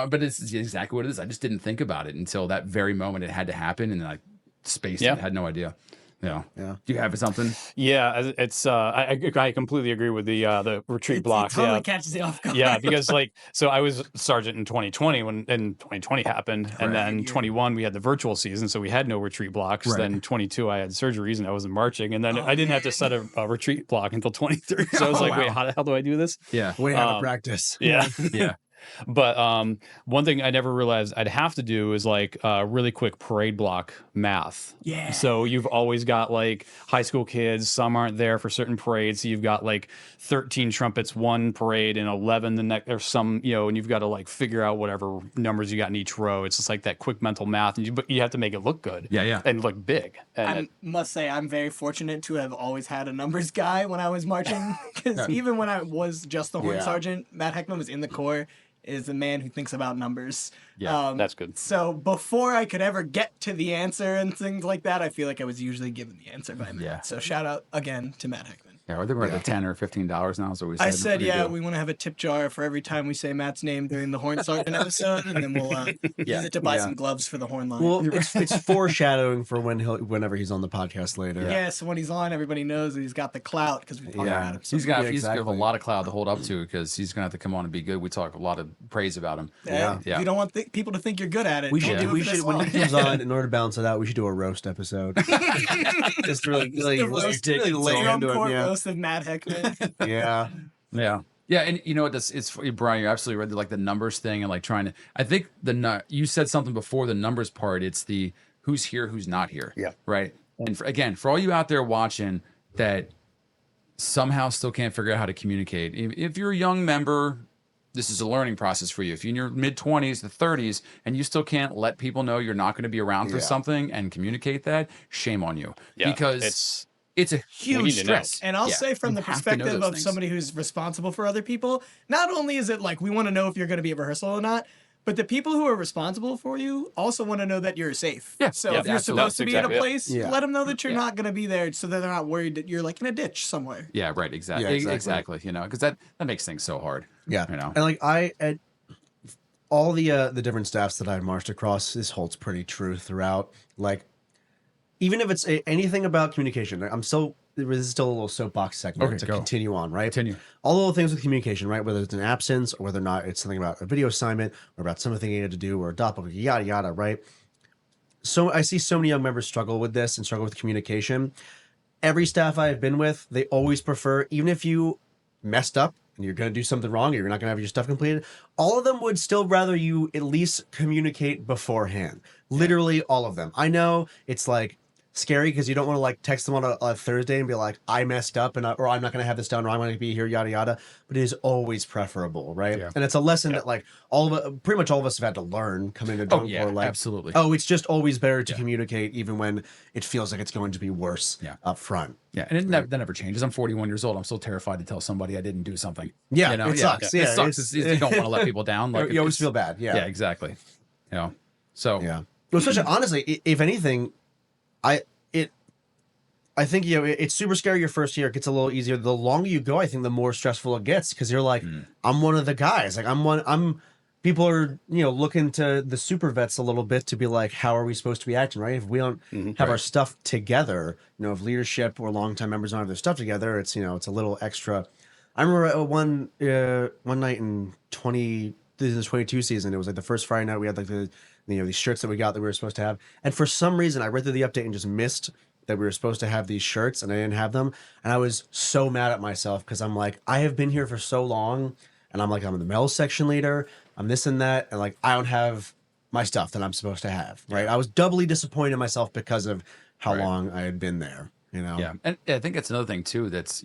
[SPEAKER 1] but it's exactly what it is. I just didn't think about it until that very moment it had to happen, and then I spaced it, had no idea. Yeah. Do you have something?
[SPEAKER 4] Yeah, it's I completely agree with the retreat block.
[SPEAKER 3] It totally catches you off guard.
[SPEAKER 4] Yeah, because so I was sergeant in 2020 when 2020 happened, and then 21 we had the virtual season, so we had no retreat blocks. Right. Then 22 I had surgeries and I wasn't marching, and then I didn't have to set a retreat block until 23. So I was like, wait, how the hell do I do this?
[SPEAKER 1] Yeah,
[SPEAKER 2] we had to practice.
[SPEAKER 4] Yeah,
[SPEAKER 1] yeah.
[SPEAKER 4] But one thing I never realized I'd have to do is like really quick parade block math.
[SPEAKER 3] Yeah.
[SPEAKER 4] So you've always got like high school kids, some aren't there for certain parades. So you've got like 13 trumpets, one parade, and 11 the next, or some, and you've got to like figure out whatever numbers you got in each row. It's just like that quick mental math, and but you have to make it look good.
[SPEAKER 1] Yeah.
[SPEAKER 4] And look big. And
[SPEAKER 3] I must say, I'm very fortunate to have always had a numbers guy when I was marching. Because even when I was just the Horn Sergeant, Matt Heckman was in the Corps, is the man who thinks about numbers.
[SPEAKER 1] Yeah,
[SPEAKER 4] that's good.
[SPEAKER 3] So before I could ever get to the answer and things like that, I feel like I was usually given the answer by Matt.
[SPEAKER 1] Yeah.
[SPEAKER 3] So shout out again to Matt Heckman.
[SPEAKER 1] Yeah, I think we're at the $10 or $15 now. So we said.
[SPEAKER 3] I said,
[SPEAKER 1] Pretty good.
[SPEAKER 3] we want to have a tip jar for every time we say Matt's name during the Horn Sergeant episode, and then we'll use it to buy some gloves for the horn line.
[SPEAKER 2] Well, it's foreshadowing for whenever he's on the podcast later.
[SPEAKER 3] Yeah, so when he's on, everybody knows that he's got the clout because we talk about him. So
[SPEAKER 1] He's got
[SPEAKER 2] exactly.
[SPEAKER 1] a lot of cloud to hold up to because he's gonna have to come on and be good. We talk a lot of praise about him.
[SPEAKER 3] If you don't want people to think you're good at it,
[SPEAKER 2] We
[SPEAKER 3] don't
[SPEAKER 2] should
[SPEAKER 3] do it
[SPEAKER 2] we
[SPEAKER 3] for this
[SPEAKER 2] should when
[SPEAKER 3] long.
[SPEAKER 2] he comes on, in order to balance it out, we should do a roast episode. Just really dig
[SPEAKER 3] Your
[SPEAKER 2] lay
[SPEAKER 3] own
[SPEAKER 2] into
[SPEAKER 3] court
[SPEAKER 2] it. Yeah.
[SPEAKER 3] roast of Matt Heckman.
[SPEAKER 2] Yeah.
[SPEAKER 1] Yeah, and you know what? It's Brian. You absolutely read like the numbers thing and like trying to. I think you said something before the numbers part. It's the who's here, who's not here.
[SPEAKER 2] Yeah.
[SPEAKER 1] Right. And for all you out there watching that somehow still can't figure out how to communicate. If you're a young member, this is a learning process for you. If you're in your mid-20s, the 30s, and you still can't let people know you're not going to be around for something and communicate that, shame on you.
[SPEAKER 4] Yeah,
[SPEAKER 1] because it's a huge stress.
[SPEAKER 3] And I'll say from the
[SPEAKER 1] You have to know
[SPEAKER 3] perspective
[SPEAKER 1] those
[SPEAKER 3] of
[SPEAKER 1] things.
[SPEAKER 3] somebody who's responsible for other people, not only is it like we want to know if you're going to be at rehearsal or not, but the people who are responsible for you also want to know that you're safe.
[SPEAKER 1] Yeah.
[SPEAKER 3] So
[SPEAKER 1] Yeah,
[SPEAKER 3] if you're
[SPEAKER 1] absolutely.
[SPEAKER 3] supposed to be
[SPEAKER 4] Exactly
[SPEAKER 3] in
[SPEAKER 4] it.
[SPEAKER 3] a place,
[SPEAKER 2] Yeah.
[SPEAKER 3] let them know that you're not going to be there so that they're not worried that you're like in a ditch somewhere.
[SPEAKER 1] Yeah, right. Exactly.
[SPEAKER 2] Yeah,
[SPEAKER 1] Exactly. You know, because that makes things so hard.
[SPEAKER 2] Yeah.
[SPEAKER 1] You know.
[SPEAKER 2] And like at all the different staffs that I marched across, this holds pretty true throughout. Like, even if it's anything about communication, this is still a little soapbox segment
[SPEAKER 1] Okay,
[SPEAKER 2] to
[SPEAKER 1] go.
[SPEAKER 2] continue on, right?
[SPEAKER 1] Continue.
[SPEAKER 2] All the little things with communication, right? Whether it's an absence or whether or not it's something about a video assignment or about something you had to do or a doppelganger, yada, yada, right? So I see so many young members struggle with this and struggle with communication. Every staff I have been with, they always prefer, even if you messed up and you're going to do something wrong or you're not going to have your stuff completed, all of them would still rather you at least communicate beforehand. Literally all of them. I know it's like scary because you don't want to like text them on a Thursday and be like, I messed up or I'm not going to have this done or I'm going to be here, yada, yada. But it is always preferable, right?
[SPEAKER 1] Yeah.
[SPEAKER 2] And it's a lesson that like pretty much all of us have had to learn coming into Drum Corps. Like,
[SPEAKER 1] absolutely.
[SPEAKER 2] it's just always better to communicate even when it feels like it's going to be worse up front.
[SPEAKER 1] Yeah, and that never changes. I'm 41 years old. I'm still terrified to tell somebody I didn't do something.
[SPEAKER 2] Yeah,
[SPEAKER 1] you know?
[SPEAKER 2] it sucks.
[SPEAKER 1] It
[SPEAKER 2] Yeah,
[SPEAKER 1] sucks. You don't want to let people down. Like
[SPEAKER 2] you always
[SPEAKER 1] it's-
[SPEAKER 2] feel bad. Yeah.
[SPEAKER 1] Yeah, exactly. You know, so
[SPEAKER 2] Yeah. Well, especially honestly, if anything, I think it's super scary your first year. It gets a little easier. The longer you go, I think the more stressful it gets because you're like, I'm one of the guys. Like people are looking to the super vets a little bit to be like, how are we supposed to be acting, right? If we don't have our stuff together, if leadership or longtime members don't have their stuff together, it's it's a little extra. I remember one night in the 22 season, it was like the first Friday night we had like these shirts that we got that we were supposed to have, and for some reason I read through the update and just missed that we were supposed to have these shirts and I didn't have them, and I was so mad at myself because I'm like, I have been here for so long and I'm the medal section leader, I'm this and that, and like I don't have my stuff that I'm supposed to have, right? I was doubly disappointed in myself because of how long I had been there,
[SPEAKER 1] Yeah, and I think that's another thing too. That's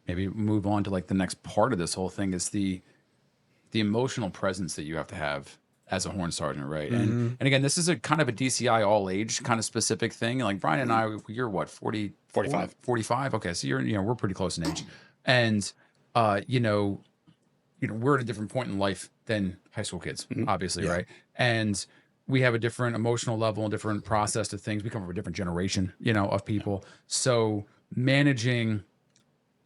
[SPEAKER 1] maybe move on to like the next part of this whole thing is the emotional presence that you have to have as a Horn Sergeant, right? And again, this is a kind of a DCI all age kind of specific thing. Like Brian and I, you're what, 40,
[SPEAKER 4] 45.
[SPEAKER 1] 45? Okay, so you're we're pretty close in age, and we're at a different point in life than high school kids, obviously, right? And we have a different emotional level and different process to things. We come from a different generation, of people. So managing,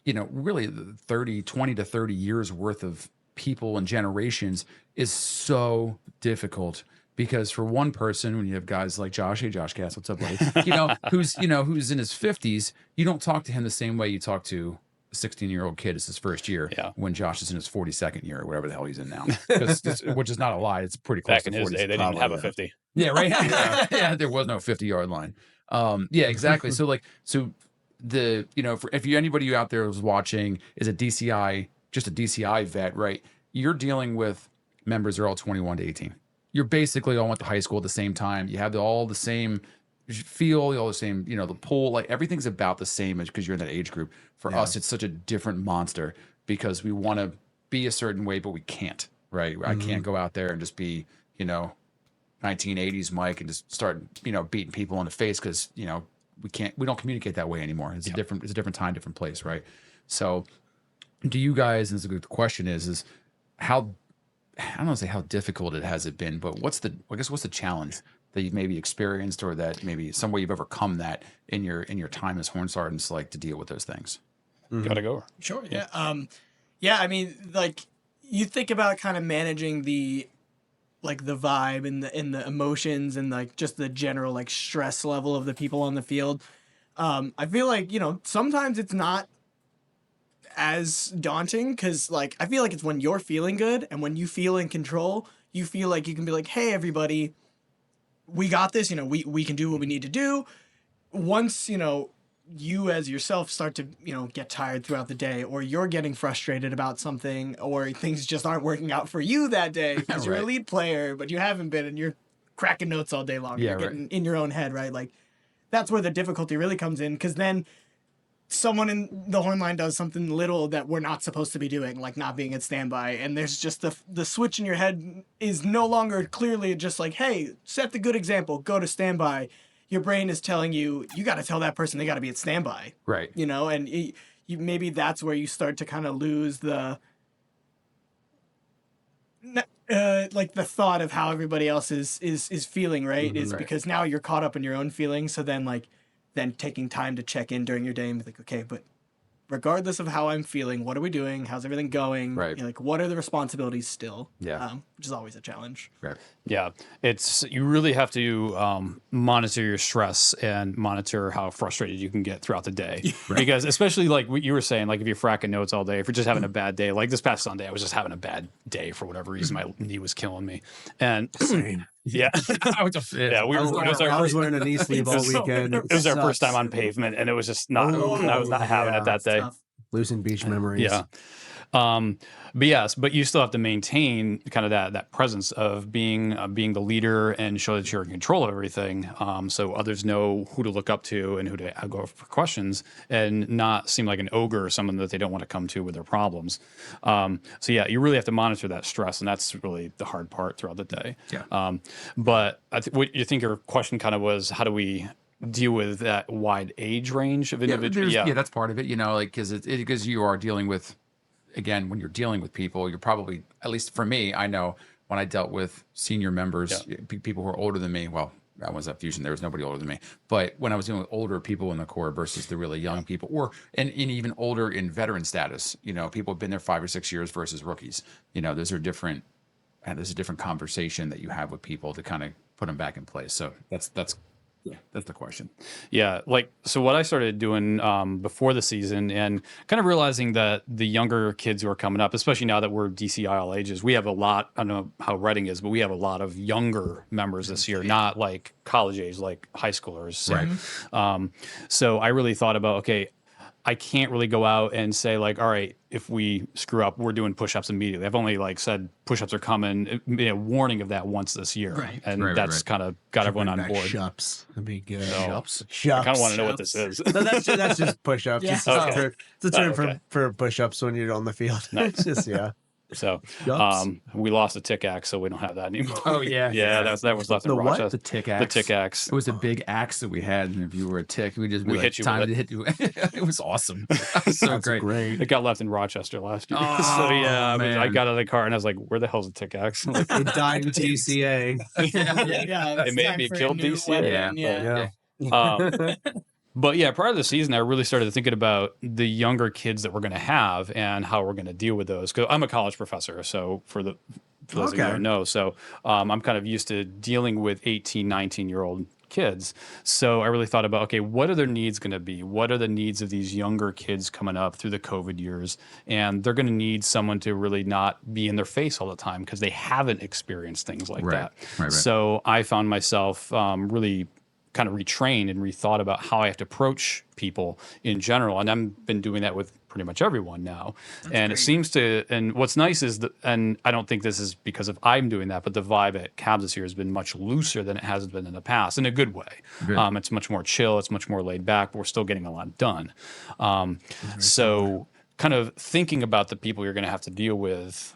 [SPEAKER 1] really the 20 to 30 years worth of people and generations is so difficult because for one person, when you have guys like Josh, hey Josh Cass, what's up, buddy? Who's in his 50s, you don't talk to him the same way you talk to a 16-year-old kid. It's his first year.
[SPEAKER 4] Yeah.
[SPEAKER 1] When Josh is in his 42nd year or whatever the hell he's in now, which is not a lie. It's pretty close
[SPEAKER 4] Back
[SPEAKER 1] to
[SPEAKER 4] in his
[SPEAKER 1] 40.
[SPEAKER 4] day, they didn't have a 50.
[SPEAKER 1] Yeah, right. Yeah, there was no 50-yard line. Yeah, exactly. So if anybody out there who's watching is a DCI, just a DCI vet, right? You're dealing with members are all 21 to 18. You're basically all went to high school at the same time. You have all the same feel, all the same, you know, the pool, like everything's about the same because you're in that age group. For us, it's such a different monster because we want to be a certain way, but we can't, right? I can't go out there and just be, you know, 1980s Mike and just start, you know, beating people in the face because, you know, we don't communicate that way anymore. It's a different time, different place, right? So do you guys, and the question is how, I don't want to say how difficult it has been, but what's the challenge that you've maybe experienced or that maybe some way you've overcome that in your time as Horn Sergeants, like to deal with those things?
[SPEAKER 4] Gotta go.
[SPEAKER 3] Sure. Yeah. Yeah. I mean, like you think about kind of managing the vibe and the emotions and like just the general like stress level of the people on the field. I feel like, you know, sometimes it's not as daunting because like I feel like it's when you're feeling good and when you feel in control, you feel like you can be like, hey, everybody, we got this. You know, we can do what we need to do. Once, you know, you as yourself start to, you know, get tired throughout the day or you're getting frustrated about something or things just aren't working out for you that day because you're a lead player, but you haven't been and you're cracking notes all day long.
[SPEAKER 1] Yeah,
[SPEAKER 3] you're getting in your own head, right? Like that's where the difficulty really comes in because then someone in the horn line does something little that we're not supposed to be doing, like not being at standby. And there's just the switch in your head is no longer clearly just like, hey, set the good example, go to standby. Your brain is telling you, you got to tell that person they got to be at standby.
[SPEAKER 1] Right.
[SPEAKER 3] You know, and you maybe that's where you start to kind of lose the like the thought of how everybody else is feeling, right? Is because now you're caught up in your own feelings. So then taking time to check in during your day and be like, okay, but regardless of how I'm feeling, what are we doing? How's everything going?
[SPEAKER 1] Right.
[SPEAKER 3] You know, like, what are the responsibilities still?
[SPEAKER 1] Yeah.
[SPEAKER 3] Which is always a challenge.
[SPEAKER 1] Right.
[SPEAKER 4] Yeah, you really have to monitor your stress and monitor how frustrated you can get throughout the day. Because especially like what you were saying, like if you're fracking notes all day, if you're just having a bad day, like this past Sunday, I was just having a bad day for whatever reason. My knee was killing me, and yeah,
[SPEAKER 2] I was wearing a knee sleeve all weekend.
[SPEAKER 4] It was our first time on pavement, and it was just not. I was not having it that day.
[SPEAKER 3] Tough.
[SPEAKER 2] Losing beach memories.
[SPEAKER 4] Yeah. But you still have to maintain kind of that presence of being the leader and show that you're in control of everything. So others know who to look up to and who to go for questions and not seem like an ogre or someone that they don't want to come to with their problems. So yeah, you really have to monitor that stress, and that's really the hard part throughout the day.
[SPEAKER 1] Yeah.
[SPEAKER 4] But what you think your question kind of was, how do we deal with that wide age range of individuals?
[SPEAKER 1] Yeah, that's part of it, you know, like because you are dealing with, again, when you're dealing with people, you're probably, at least for me, I know when I dealt with senior members, people who are older than me, well, I was at Fusion, there was nobody older than me, but when I was dealing with older people in the Corps versus the really young people, and even older in veteran status, you know, people have been there 5 or 6 years versus rookies, you know, there's a different conversation that you have with people to kind of put them back in place. So that's the question.
[SPEAKER 4] Yeah, like, so what I started doing before the season and kind of realizing that the younger kids who are coming up, especially now that we're DCI all ages, we have a lot, I don't know how Reading is, but we have a lot of younger members this year, not like college age, like high schoolers. So,
[SPEAKER 1] Right.
[SPEAKER 4] So I really thought about, okay, I can't really go out and say like, all right, if we screw up, we're doing push-ups immediately. I've only like said push-ups are coming, a warning of that once this year.
[SPEAKER 3] Right.
[SPEAKER 4] And that's kind of got everyone on board.
[SPEAKER 2] Shups. That'd be good.
[SPEAKER 1] Shups?
[SPEAKER 4] I kind of want to know what this is.
[SPEAKER 2] No, that's just push-ups.
[SPEAKER 3] Yeah.
[SPEAKER 2] It's a term
[SPEAKER 4] Okay.
[SPEAKER 2] for push-ups when you're on the field.
[SPEAKER 4] Nice.
[SPEAKER 2] It's just, yeah.
[SPEAKER 4] So
[SPEAKER 2] Shups.
[SPEAKER 4] we lost the tick axe, so we don't have that anymore.
[SPEAKER 1] Oh, yeah.
[SPEAKER 4] Yeah, that was left in
[SPEAKER 2] The what?
[SPEAKER 4] Rochester.
[SPEAKER 1] The tick axe.
[SPEAKER 4] The tick axe.
[SPEAKER 1] It was a big axe that we had, and if you were a tick, we just be
[SPEAKER 4] We
[SPEAKER 1] like,
[SPEAKER 4] hit you
[SPEAKER 1] time
[SPEAKER 4] with
[SPEAKER 1] to hit you. It was awesome. So
[SPEAKER 2] That's great.
[SPEAKER 4] It got left in Rochester last year.
[SPEAKER 1] Oh,
[SPEAKER 4] So yeah, I
[SPEAKER 1] man.
[SPEAKER 4] got out of the car and I was like, "Where the hell's the tick axe?" Like,
[SPEAKER 2] It died in TCA.
[SPEAKER 3] Yeah.
[SPEAKER 4] It may be killed DC.
[SPEAKER 3] Yeah.
[SPEAKER 2] Yeah.
[SPEAKER 4] But yeah, prior to the season, I really started thinking about the younger kids that we're going to have and how we're going to deal with those. Because I'm a college professor, so for those of you who don't know, so I'm kind of used to dealing with 18, 19-year-old kids. So I really thought about, okay, what are their needs going to be? What are the needs of these younger kids coming up through the COVID years? And they're going to need someone to really not be in their face all the time because they haven't experienced things like that.
[SPEAKER 1] Right.
[SPEAKER 4] So I found myself really kind of retrained and rethought about how I have to approach people in general. And I've been doing that with pretty much everyone now. And it seems to, and what's nice is that, and I don't think this is because of I'm doing that, but the vibe at Cabs this year has been much looser than it has been in the past, in a good way. It's much more chill, it's much more laid back, but we're still getting a lot done. So kind of thinking about the people you're going to have to deal with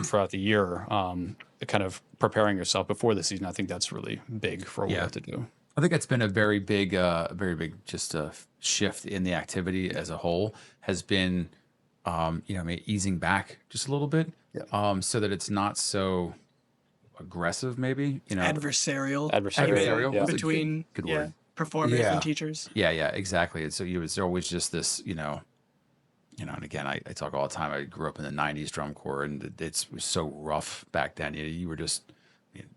[SPEAKER 4] throughout the year, kind of preparing yourself before the season, I think that's really big for what we have to do.
[SPEAKER 1] I think it's been a very big just shift in the activity as a whole has been, maybe easing back just a little bit, so that it's not so aggressive, maybe,
[SPEAKER 3] adversarial
[SPEAKER 4] Yeah.
[SPEAKER 3] between
[SPEAKER 1] good word.
[SPEAKER 3] performers and teachers.
[SPEAKER 1] Yeah, exactly. And so there's always just this, and again, I talk all the time. I grew up in the '90s drum corps, and it was so rough back then. You were just,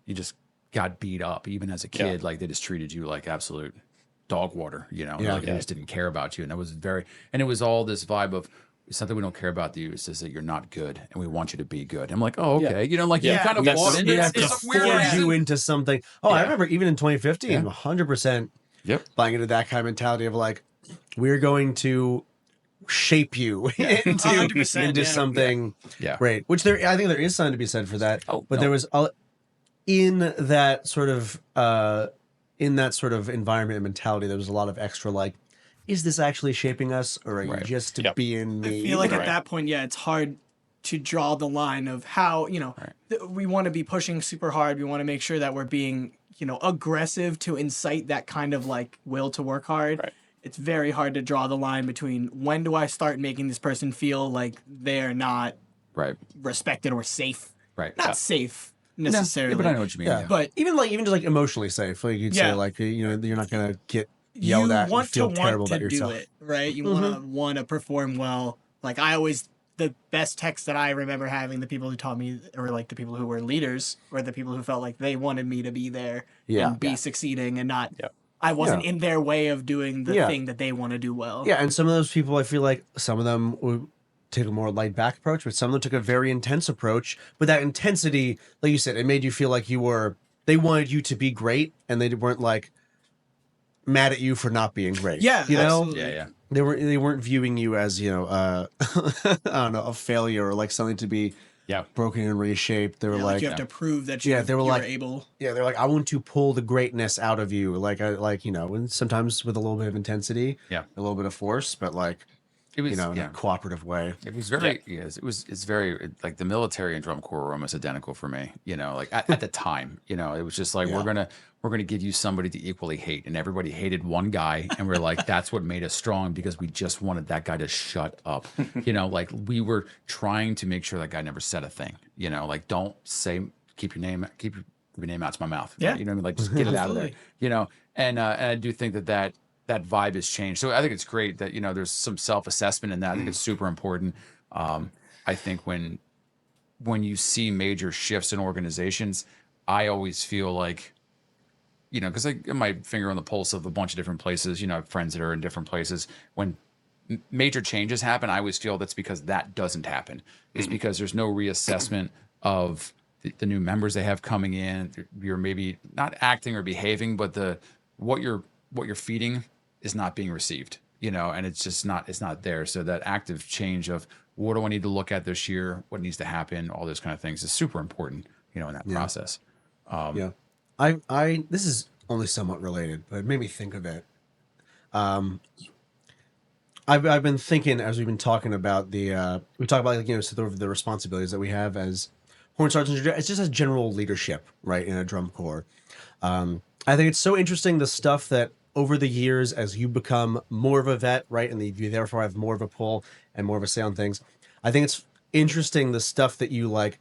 [SPEAKER 1] you just got beat up even as a kid. Like they just treated you like absolute dog water, like they just didn't care about you. And it was all this vibe of, it's not that we don't care about you, it's just that you're not good and we want you to be good. I'm like, oh, okay. You kind of bought into
[SPEAKER 2] it. It's force you into something. I remember even in 2015, 100% buying into that kind of mentality of like, we're going to shape you into something great. Which I think there is something to be said for that. There was in that sort of environment and mentality, there was a lot of extra like, is this actually shaping us, or are you just being me?
[SPEAKER 3] I feel like at that point, it's hard to draw the line of how, we want to be pushing super hard. We want to make sure that we're being, aggressive to incite that kind of like will to work hard.
[SPEAKER 4] Right.
[SPEAKER 3] It's very hard to draw the line between when do I start making this person feel like they're not respected or safe.
[SPEAKER 1] Right.
[SPEAKER 3] Not safe necessarily.
[SPEAKER 1] But I know what you mean.
[SPEAKER 2] Yeah. But even just like emotionally safe, like you'd say, like, you're not going to get yelled at and feel terrible about yourself.
[SPEAKER 3] Do it, right? You want to perform well. Like the best texts that I remember having, the people who taught me, or like the people who were leaders, or the people who felt like they wanted me to be there and be succeeding, and not I wasn't in their way of doing the thing that they want to do well.
[SPEAKER 2] Yeah, and some of those people, I feel like some of them would take a more laid back approach, but some of them took a very intense approach. But that intensity, like you said, it made you feel like they wanted you to be great, and they weren't like mad at you for not being great.
[SPEAKER 3] Yeah,
[SPEAKER 2] absolutely.
[SPEAKER 1] Yeah.
[SPEAKER 2] They weren't viewing you as I don't know, a failure or like something to be broken and reshaped. They were like
[SPEAKER 3] you have to prove that you were able.
[SPEAKER 2] Yeah, they're like, I want to pull the greatness out of you, and sometimes with a little bit of intensity, a little bit of force, but like it was, in a cooperative way.
[SPEAKER 1] It was very, it's very, like the military and drum corps were almost identical for me, like at the time, it was just like, we're going to give you somebody to equally hate. And everybody hated one guy. And we're like, that's what made us strong, because we just wanted that guy to shut up. Like we were trying to make sure that guy never said a thing, like don't say, keep your name out of my mouth.
[SPEAKER 3] Yeah.
[SPEAKER 1] Right? You know what I mean? Like just get it out of there, and I do think that vibe has changed. So I think it's great that, there's some self-assessment in that. I think it's super important. I think when you see major shifts in organizations, I always feel like, because I got my finger on the pulse of a bunch of different places, I have friends that are in different places. When major changes happen, I always feel that's because that doesn't happen. It's because there's no reassessment of the new members they have coming in. You're maybe not acting or behaving, but what you're feeding is not being received, and it's just it's not there. So that active change of what do I need to look at this year, what needs to happen, all those kind of things is super important, in that process.
[SPEAKER 2] I this is only somewhat related, but it made me think of it. I've been thinking as we've been talking about we talk about the responsibilities that we have as horn sergeants. It's just as general leadership, right, in a drum corps. I think it's so interesting the stuff that over the years, as you become more of a vet, right, and you therefore have more of a pull and more of a say on things. I think it's interesting the stuff that you like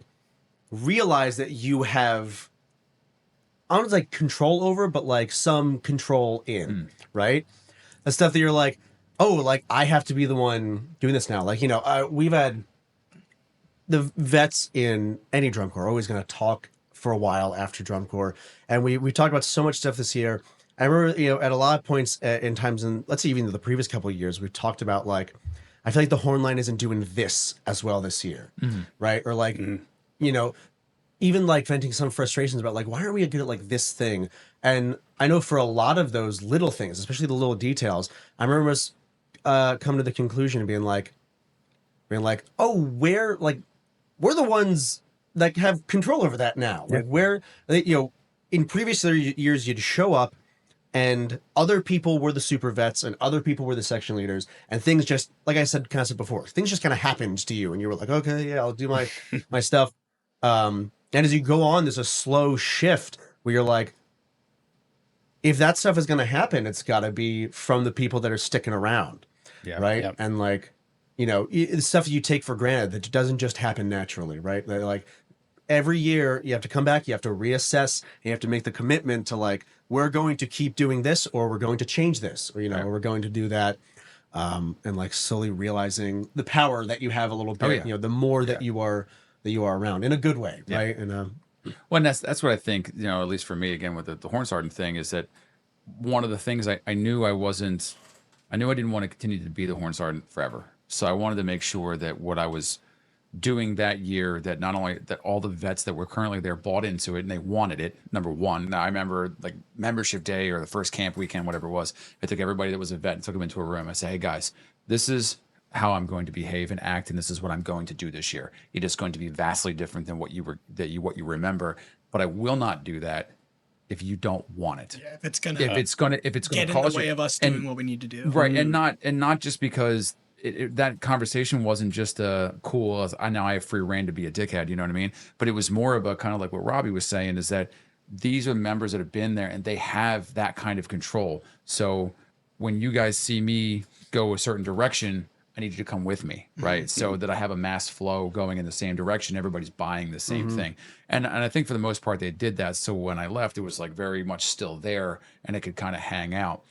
[SPEAKER 2] realize that you have, I don't know, like control over, but like some control in, right? The stuff that you're like, oh, like I have to be the one doing this now. Like, we've had the vets in any drum corps are always going to talk for a while after drum corps. And we talked about so much stuff this year. I remember, at a lot of points in times in, let's say even the previous couple of years, we've talked about like, I feel like the horn line isn't doing this as well this year, right? Or like, even like venting some frustrations about like, why aren't we good at like this thing? And I know for a lot of those little things, especially the little details, I remember us coming to the conclusion of being like, being like, oh, we're the ones that have control over that now. Like in previous years, you'd show up and other people were the super vets and other people were the section leaders, and things just, like I said, kind of before, things just kind of happened to you and you were like, okay, yeah, I'll do my stuff. And as you go on, there's a slow shift where you're like, if that stuff is going to happen, it's got to be from the people that are sticking around.
[SPEAKER 1] Yeah.
[SPEAKER 2] Right.
[SPEAKER 4] Yep.
[SPEAKER 2] And like, it's stuff you take for granted that doesn't just happen naturally. Right. Like every year you have to come back, you have to reassess, you have to make the commitment to like, we're going to keep doing this, or we're going to change this, or, or we're going to do that. And like slowly realizing the power that you have a little bit, the more that you are around in a good way. Right. And,
[SPEAKER 1] well, and that's what I think, at least for me, again, with the Horn Sargeant thing, is that one of the things I knew I didn't want to continue to be the Horn Sargeant forever. So I wanted to make sure that what I was doing that year, that not only that all the vets that were currently there bought into it and they wanted it, number one. Now I remember like membership day or the first camp weekend, whatever it was, I took everybody that was a vet and took them into a room. I said, hey guys, this is how I'm going to behave and act, and this is what I'm going to do this year. It is going to be vastly different than what you remember, but I will not do that if you don't want it.
[SPEAKER 3] Yeah, if it's gonna
[SPEAKER 1] get in
[SPEAKER 3] the way of us doing what we need to do,
[SPEAKER 1] right? And not just because that conversation wasn't just cool. I now I have free reign to be a dickhead. You know what I mean? But it was more of a kind of like what Robbie was saying, is that these are members that have been there and they have that kind of control. So when you guys see me go a certain direction, I need you to come with me, right? So that I have a mass flow going in the same direction. Everybody's buying the same thing. And I think for the most part, they did that. So when I left, it was like very much still there and it could kind of hang out.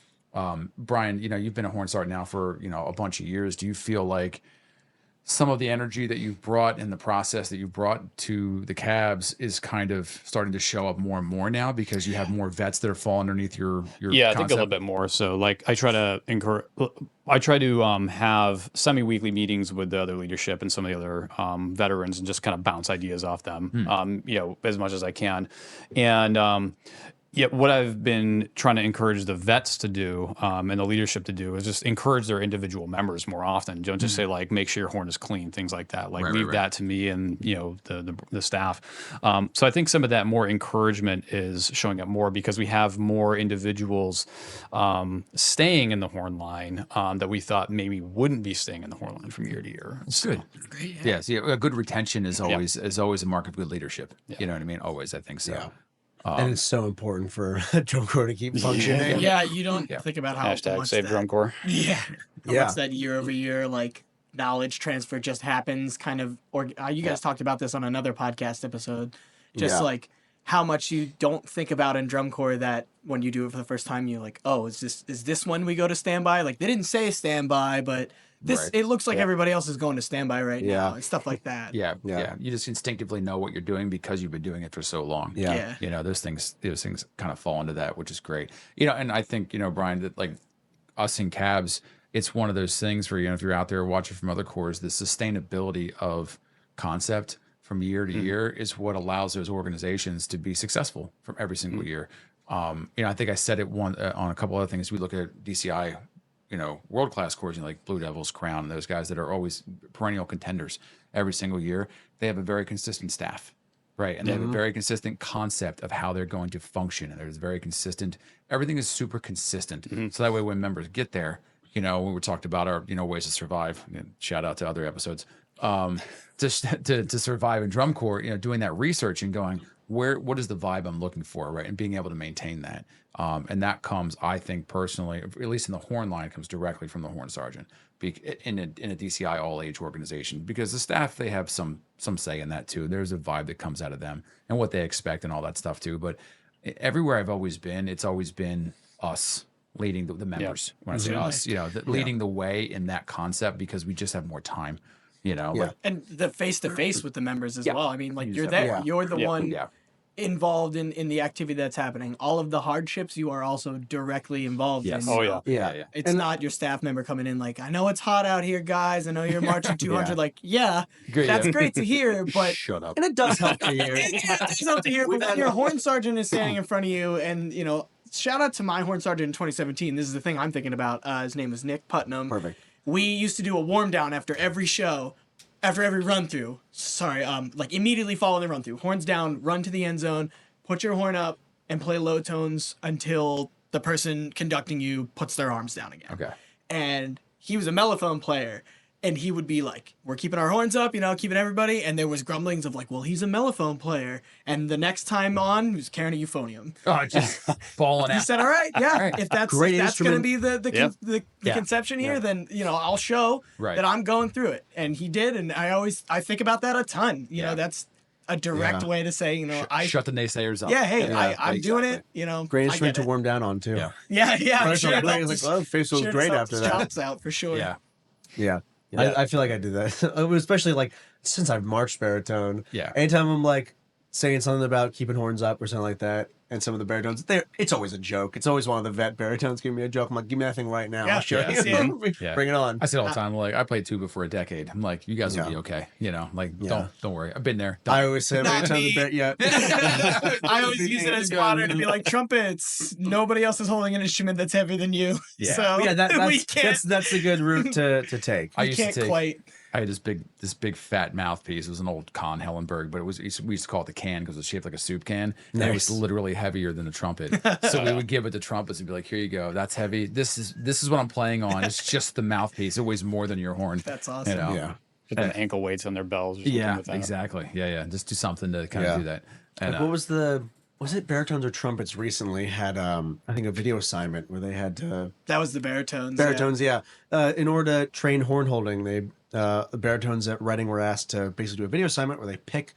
[SPEAKER 1] Brian, you've been a Horn Sargeant now for, a bunch of years. Do you feel like some of the energy that you've brought in the process that you've brought to the Cabs is kind of starting to show up more and more now because you have more vets that are falling underneath your
[SPEAKER 4] I think a little bit more. So like I try to have semi-weekly meetings with the other leadership and some of the other veterans and just kind of bounce ideas off them, as much as I can. And what I've been trying to encourage the vets to do and the leadership to do is just encourage their individual members more often. Don't just say like, make sure your horn is clean, things like that. Like leave that to me and the staff. So I think some of that more encouragement is showing up more because we have more individuals staying in the horn line that we thought maybe wouldn't be staying in the horn line from year to year.
[SPEAKER 1] It's good. Great. Yeah. See, a good retention is always a mark of good leadership. Yeah. You know what I mean? Always, I think so. Yeah.
[SPEAKER 2] And it's so important for drum corps to keep functioning.
[SPEAKER 3] Yeah, you don't think about how
[SPEAKER 4] hashtag save drum corps.
[SPEAKER 3] Yeah, how much that year over year like knowledge transfer just happens. Kind of, or you guys talked about this on another podcast episode. Just like how much you don't think about in drum corps that when you do it for the first time, you're like, oh, is this when we go to standby? Like they didn't say standby, but it looks like everybody else is going to standby right now and stuff like that.
[SPEAKER 1] Yeah. You just instinctively know what you're doing because you've been doing it for so long.
[SPEAKER 2] Yeah.
[SPEAKER 1] Those things kind of fall into that, which is great. And I think, Brian, that like us in Cabs, it's one of those things where, if you're out there watching from other corps, the sustainability of concept from year to year is what allows those organizations to be successful from every single year. I think I said it on a couple other things. We look at DCI, world-class corps, like Blue Devils, Crown, those guys that are always perennial contenders every single year. They have a very consistent staff, right? And they have a very consistent concept of how they're going to function. And there's very consistent, everything is super consistent. So that way when members get there, when we talked about our, ways to survive, shout out to other episodes, to survive in drum corps, doing that research and going, what is the vibe I'm looking for, right? And being able to maintain that. And that comes, I think personally, at least in the horn line, comes directly from the Horn Sargeant in a DCI all age organization, because the staff, they have some say in that too. There's a vibe that comes out of them and what they expect and all that stuff too. But everywhere I've always been, it's always been us leading the members. When I say us, leading the way in that concept, because we just have more time,
[SPEAKER 3] and the face-to-face with the members as well. I mean, like you're there, you're the one involved in the activity that's happening. All of the hardships you are also directly involved in.
[SPEAKER 4] Oh yeah.
[SPEAKER 3] It's not your staff member coming in like, I know it's hot out here, guys. I know you're marching 200. Like, that's great to hear, but
[SPEAKER 1] shut up.
[SPEAKER 2] And it does help to hear.
[SPEAKER 3] It does help to hear. But when your Horn Sargeant is standing in front of you, and shout out to my Horn Sargeant in 2017. This is the thing I'm thinking about. His name is Nick Putnam.
[SPEAKER 2] Perfect.
[SPEAKER 3] We used to do a warm down after every show. after every run through, like immediately follow the run through. Horns down, run to the end zone, put your horn up, and play low tones until the person conducting you puts their arms down again.
[SPEAKER 1] Okay.
[SPEAKER 3] And he was a mellophone player. And he would be like, we're keeping our horns up, keeping everybody. And there was grumblings of like, well, he's a mellophone player. And the next time on, he was carrying a euphonium.
[SPEAKER 1] Oh, just balling
[SPEAKER 3] He
[SPEAKER 1] out.
[SPEAKER 3] said, all right, yeah, if that's going to be the
[SPEAKER 1] Yeah.
[SPEAKER 3] conception here, then, I'll show that I'm going through it. And he did. And I think about that a ton. That's a direct way to say,
[SPEAKER 1] Shut the naysayers up.
[SPEAKER 3] Yeah, hey, I'm
[SPEAKER 2] exactly.
[SPEAKER 3] doing it,
[SPEAKER 2] Great
[SPEAKER 3] I
[SPEAKER 2] instrument
[SPEAKER 3] get
[SPEAKER 2] to warm down on too.
[SPEAKER 1] Yeah.
[SPEAKER 3] Yeah.
[SPEAKER 2] Sure. Like, well, face was great after that.
[SPEAKER 3] Chops out for sure.
[SPEAKER 1] Yeah.
[SPEAKER 2] Yeah.
[SPEAKER 1] Yeah.
[SPEAKER 2] I feel like I do that, especially like since I've marched baritone.
[SPEAKER 1] Yeah.
[SPEAKER 2] Anytime I'm like saying something about keeping horns up or something like that, and some of the baritones, it's always a joke. It's always one of the vet baritones giving me a joke. I'm like, give me that thing right now.
[SPEAKER 3] Yeah.
[SPEAKER 2] I'll show
[SPEAKER 1] Yeah.
[SPEAKER 2] you.
[SPEAKER 1] Yeah.
[SPEAKER 2] Bring it on.
[SPEAKER 1] I say it all the time. Like, I played tuba for a decade. I'm like, you guys will be okay. Don't worry. I've been there.
[SPEAKER 2] I always say
[SPEAKER 3] Not
[SPEAKER 2] baritone
[SPEAKER 3] me.
[SPEAKER 2] I
[SPEAKER 3] always use it as fodder to be like, trumpets, nobody else is holding an instrument that's heavier than you.
[SPEAKER 1] Yeah.
[SPEAKER 3] So we can't,
[SPEAKER 2] that's a good route to take.
[SPEAKER 1] I
[SPEAKER 3] we
[SPEAKER 1] used to
[SPEAKER 3] can't
[SPEAKER 1] take.
[SPEAKER 3] quite.
[SPEAKER 1] I had this big fat mouthpiece. It was an old Con Hellenberg, but we used to call it the can because it was shaped like a soup can. And it was literally heavier than the trumpet. So we would give it to trumpets and be like, "Here you go. That's heavy. This is what I'm playing on. It's just the mouthpiece. It weighs more than your horn."
[SPEAKER 3] That's awesome.
[SPEAKER 2] Yeah.
[SPEAKER 4] Put them ankle weights on their bells. Or something
[SPEAKER 1] Yeah,
[SPEAKER 4] like that.
[SPEAKER 1] exactly. Yeah. Just do something to kind of do that. And,
[SPEAKER 2] Like, what was it baritones or trumpets recently had I think a video assignment where they had
[SPEAKER 3] That was the baritones.
[SPEAKER 2] baritones, in order to train horn holding, the baritones at Reading were asked to basically do a video assignment where they picked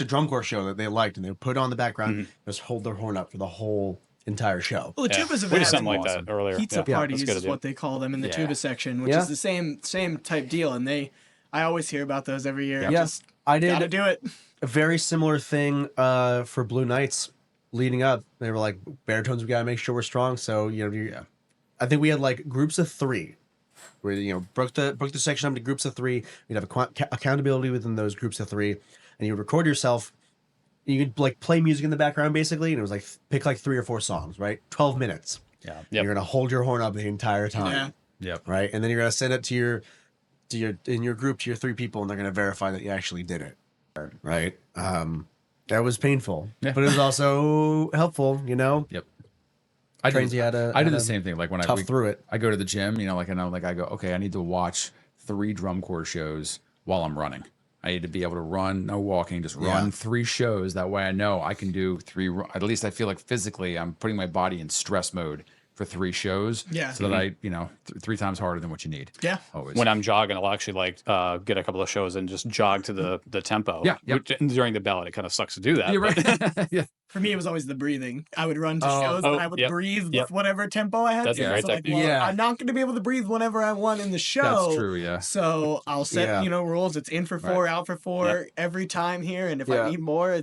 [SPEAKER 2] a drum corps show that they liked and they would put it on the background, just hold their horn up for the whole entire show.
[SPEAKER 3] Well, the
[SPEAKER 4] Yeah.
[SPEAKER 3] tuba's a
[SPEAKER 4] We
[SPEAKER 3] very
[SPEAKER 4] did something like
[SPEAKER 1] awesome.
[SPEAKER 4] that earlier.
[SPEAKER 3] pizza parties
[SPEAKER 4] that's a good
[SPEAKER 3] is
[SPEAKER 4] idea.
[SPEAKER 3] what they call them in the
[SPEAKER 1] Yeah.
[SPEAKER 3] tuba section, which
[SPEAKER 2] Yeah.
[SPEAKER 3] is the same type deal. And I always hear about those every year.
[SPEAKER 2] Yeah.
[SPEAKER 3] Just
[SPEAKER 2] I
[SPEAKER 3] gotta
[SPEAKER 2] did
[SPEAKER 3] do it.
[SPEAKER 2] a very similar thing for Blue Knights leading up. They were like, baritones, we gotta make sure we're strong. So I think we had like groups of 3. Where broke the section up into groups of 3. We'd have accountability within those groups of 3, and you would record yourself. You could like play music in the background basically, and it was like pick like 3 or 4 songs, right? 12 minutes.
[SPEAKER 1] Yeah.
[SPEAKER 4] Yep.
[SPEAKER 2] You're gonna hold your horn up the entire time.
[SPEAKER 3] Yeah.
[SPEAKER 1] Yep.
[SPEAKER 2] Right, and then you're gonna send it to your group to your 3 people, and they're gonna verify that you actually did it. Right. That was painful,
[SPEAKER 1] Yeah.
[SPEAKER 2] but it was also helpful.
[SPEAKER 1] Yep. I
[SPEAKER 2] Trains you how to
[SPEAKER 1] do the same thing. Like when
[SPEAKER 2] tough through it.
[SPEAKER 1] I go to the gym, I go, okay, I need to watch 3 drum corps shows while I'm running. I need to be able to run, no walking, just run 3 shows. That way I know I can do 3. At least I feel like physically I'm putting my body in stress mode for 3 shows.
[SPEAKER 3] Yeah.
[SPEAKER 1] So that I, 3 times harder than what you need.
[SPEAKER 3] Yeah.
[SPEAKER 1] Always.
[SPEAKER 4] When I'm jogging, I'll actually get a couple of shows and just jog to the tempo.
[SPEAKER 1] Yeah, yep.
[SPEAKER 4] Which, during the ballot, it kind of sucks to do that.
[SPEAKER 1] You're
[SPEAKER 4] but-
[SPEAKER 1] right. Yeah.
[SPEAKER 3] For me, it was always the breathing. I would run to shows and I would
[SPEAKER 4] yep,
[SPEAKER 3] breathe
[SPEAKER 4] yep.
[SPEAKER 3] with whatever tempo I had.
[SPEAKER 4] That's
[SPEAKER 3] to.
[SPEAKER 4] a great
[SPEAKER 3] So like,
[SPEAKER 4] technique.
[SPEAKER 3] well,
[SPEAKER 2] Yeah.
[SPEAKER 3] I'm not going to be able to breathe whenever I want in the show.
[SPEAKER 1] That's true, yeah.
[SPEAKER 3] So I'll set,
[SPEAKER 2] Yeah.
[SPEAKER 3] rules. It's in for 4, out for 4 every time here. And if I need more,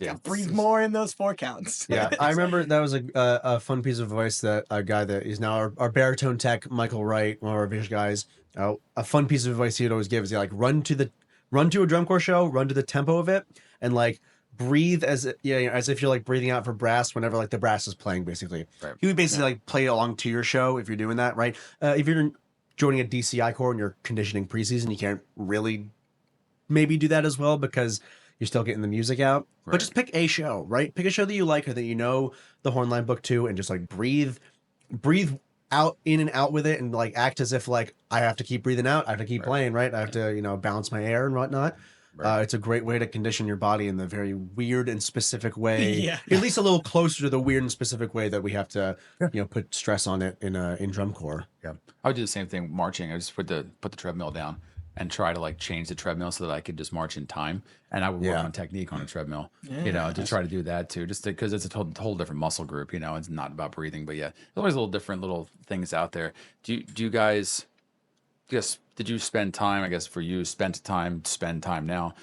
[SPEAKER 1] Yeah.
[SPEAKER 3] breathe more in those 4 counts.
[SPEAKER 2] Yeah, I remember that was a fun piece of advice that a guy that is now our baritone tech, Michael Wright, one of our Vish guys. A fun piece of advice he would always give is run to a drum corps show, run to the tempo of it, and like breathe as if you're like breathing out for brass whenever like the brass is playing. Basically,
[SPEAKER 1] Right.
[SPEAKER 2] he would basically like play along to your show if you're doing that, right? If you're joining a DCI corps and you're conditioning preseason, you can't really maybe do that as well because you're still getting the music out.
[SPEAKER 1] Right.
[SPEAKER 2] But just pick a show, right? Pick a show that you like or that you know the horn line book to, and just like breathe out in and out with it, and like act as if like I have to keep breathing out, I have to keep playing, right? I have to balance my air and whatnot.
[SPEAKER 1] Right.
[SPEAKER 2] It's a great way to condition your body in the very weird and specific way,
[SPEAKER 3] Yeah.
[SPEAKER 2] at least a little closer to the weird and specific way that we have to put stress on it in drum corps.
[SPEAKER 1] Yeah, I would do the same thing marching. I just put the treadmill down and try to like change the treadmill so that I could just march in time. And I would work on technique on a treadmill, to try to do that too, just because it's a whole different muscle group. It's not about breathing, but yeah, there's always little different little things out there. Do you guys? Did you spend time? I guess for you, spend time now,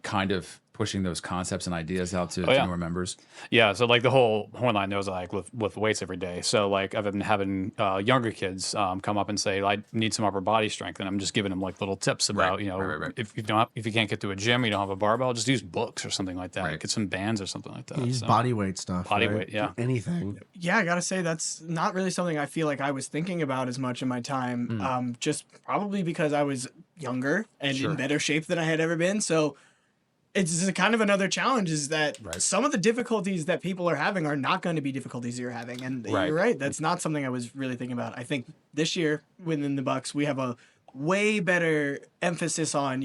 [SPEAKER 1] kind of pushing those concepts and ideas out to newer members.
[SPEAKER 4] Yeah, so like the whole horn line knows like with weights every day. So like I've been having younger kids come up and say I need some upper body strength, and I'm just giving them like little tips about
[SPEAKER 1] Right.
[SPEAKER 4] if you can't get to a gym, you don't have a barbell, just use books or something like that.
[SPEAKER 1] Right.
[SPEAKER 4] Get some bands or something like that.
[SPEAKER 2] Use
[SPEAKER 4] So,
[SPEAKER 2] body weight stuff.
[SPEAKER 4] Body
[SPEAKER 2] right?
[SPEAKER 4] weight, yeah.
[SPEAKER 2] Anything.
[SPEAKER 3] Yeah, I gotta say that's not really something I feel like I was thinking about as much in my time. Just probably because I was younger and
[SPEAKER 1] Sure.
[SPEAKER 3] in better shape than I had ever been. So it's kind of another challenge is that
[SPEAKER 1] Right.
[SPEAKER 3] some of the difficulties that people are having are not going to be difficulties you're having. And
[SPEAKER 1] Right.
[SPEAKER 3] you're right. That's not something I was really thinking about. I think this year within the Bucks, we have a way better emphasis on,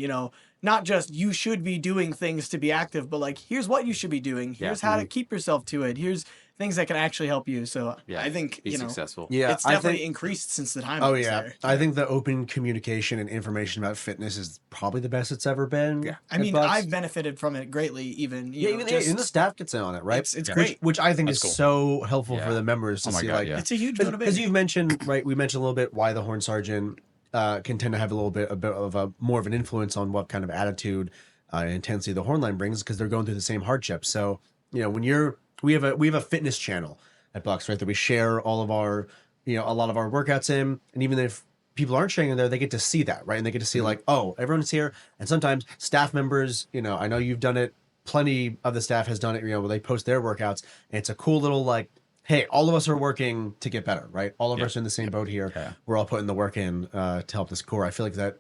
[SPEAKER 3] not just you should be doing things to be active, but like, here's what you should be doing. Here's how to keep yourself to it. Here's things that can actually help you. So
[SPEAKER 1] Yeah.
[SPEAKER 3] I think,
[SPEAKER 1] Be successful.
[SPEAKER 2] Yeah,
[SPEAKER 3] it's
[SPEAKER 2] I
[SPEAKER 3] definitely
[SPEAKER 2] think.
[SPEAKER 3] increased since the time.
[SPEAKER 2] Oh
[SPEAKER 3] I was
[SPEAKER 2] yeah,
[SPEAKER 3] there.
[SPEAKER 2] I think the open communication and information about fitness is probably the best it's ever been.
[SPEAKER 1] Yeah.
[SPEAKER 3] I
[SPEAKER 2] at
[SPEAKER 3] mean,
[SPEAKER 2] Bucks.
[SPEAKER 3] I've benefited from it greatly. Even
[SPEAKER 2] Yeah, even the staff gets in on it, right?
[SPEAKER 3] It's
[SPEAKER 1] Yeah.
[SPEAKER 3] great.
[SPEAKER 2] Which I think
[SPEAKER 4] That's
[SPEAKER 2] is
[SPEAKER 4] cool.
[SPEAKER 2] so helpful
[SPEAKER 1] Yeah.
[SPEAKER 2] for the members to
[SPEAKER 1] Oh my
[SPEAKER 2] see.
[SPEAKER 1] God,
[SPEAKER 2] Like,
[SPEAKER 1] yeah.
[SPEAKER 3] It's a huge
[SPEAKER 2] because
[SPEAKER 3] motivator.
[SPEAKER 2] you've mentioned, right? We mentioned a little bit why the Horn Sargeant can tend to have a bit of a more of an influence on what kind of attitude and intensity the Horn line brings because they're going through the same hardships. So when we have a fitness channel at Bucks, right? That we share all of our a lot of our workouts in, and even if people aren't sharing in there, they get to see that, right? And they get to see like, oh, everyone's here. And sometimes staff members, I know you've done it. Plenty of the staff has done it, where they post their workouts, and it's a cool little like, hey, all of us are working to get better, right? All of us are in the same boat here.
[SPEAKER 1] Yeah.
[SPEAKER 2] We're all putting the work in to help this core. I feel like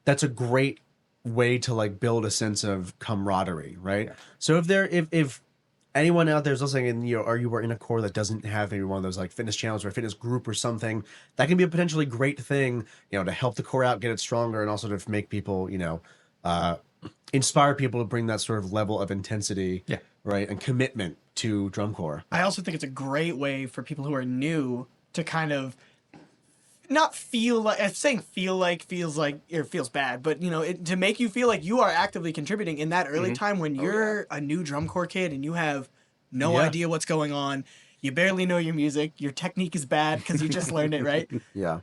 [SPEAKER 2] that's a great way to like build a sense of camaraderie, right?
[SPEAKER 1] Yeah.
[SPEAKER 2] So if anyone out there is listening and you are in a core that doesn't have maybe one of those like fitness channels or a fitness group or something, that can be a potentially great thing, to help the core out, get it stronger, and also to make people, inspire people to bring that sort of level of intensity, right, and commitment to drum corps.
[SPEAKER 3] I also think it's a great way for people who are new to kind of not feel like, I'm saying feels like or feels bad, but to make you feel like you are actively contributing in that early time when you're a new drum corps kid and you have no idea what's going on. You barely know your music. Your technique is bad because you just learned it, right?
[SPEAKER 2] Yeah.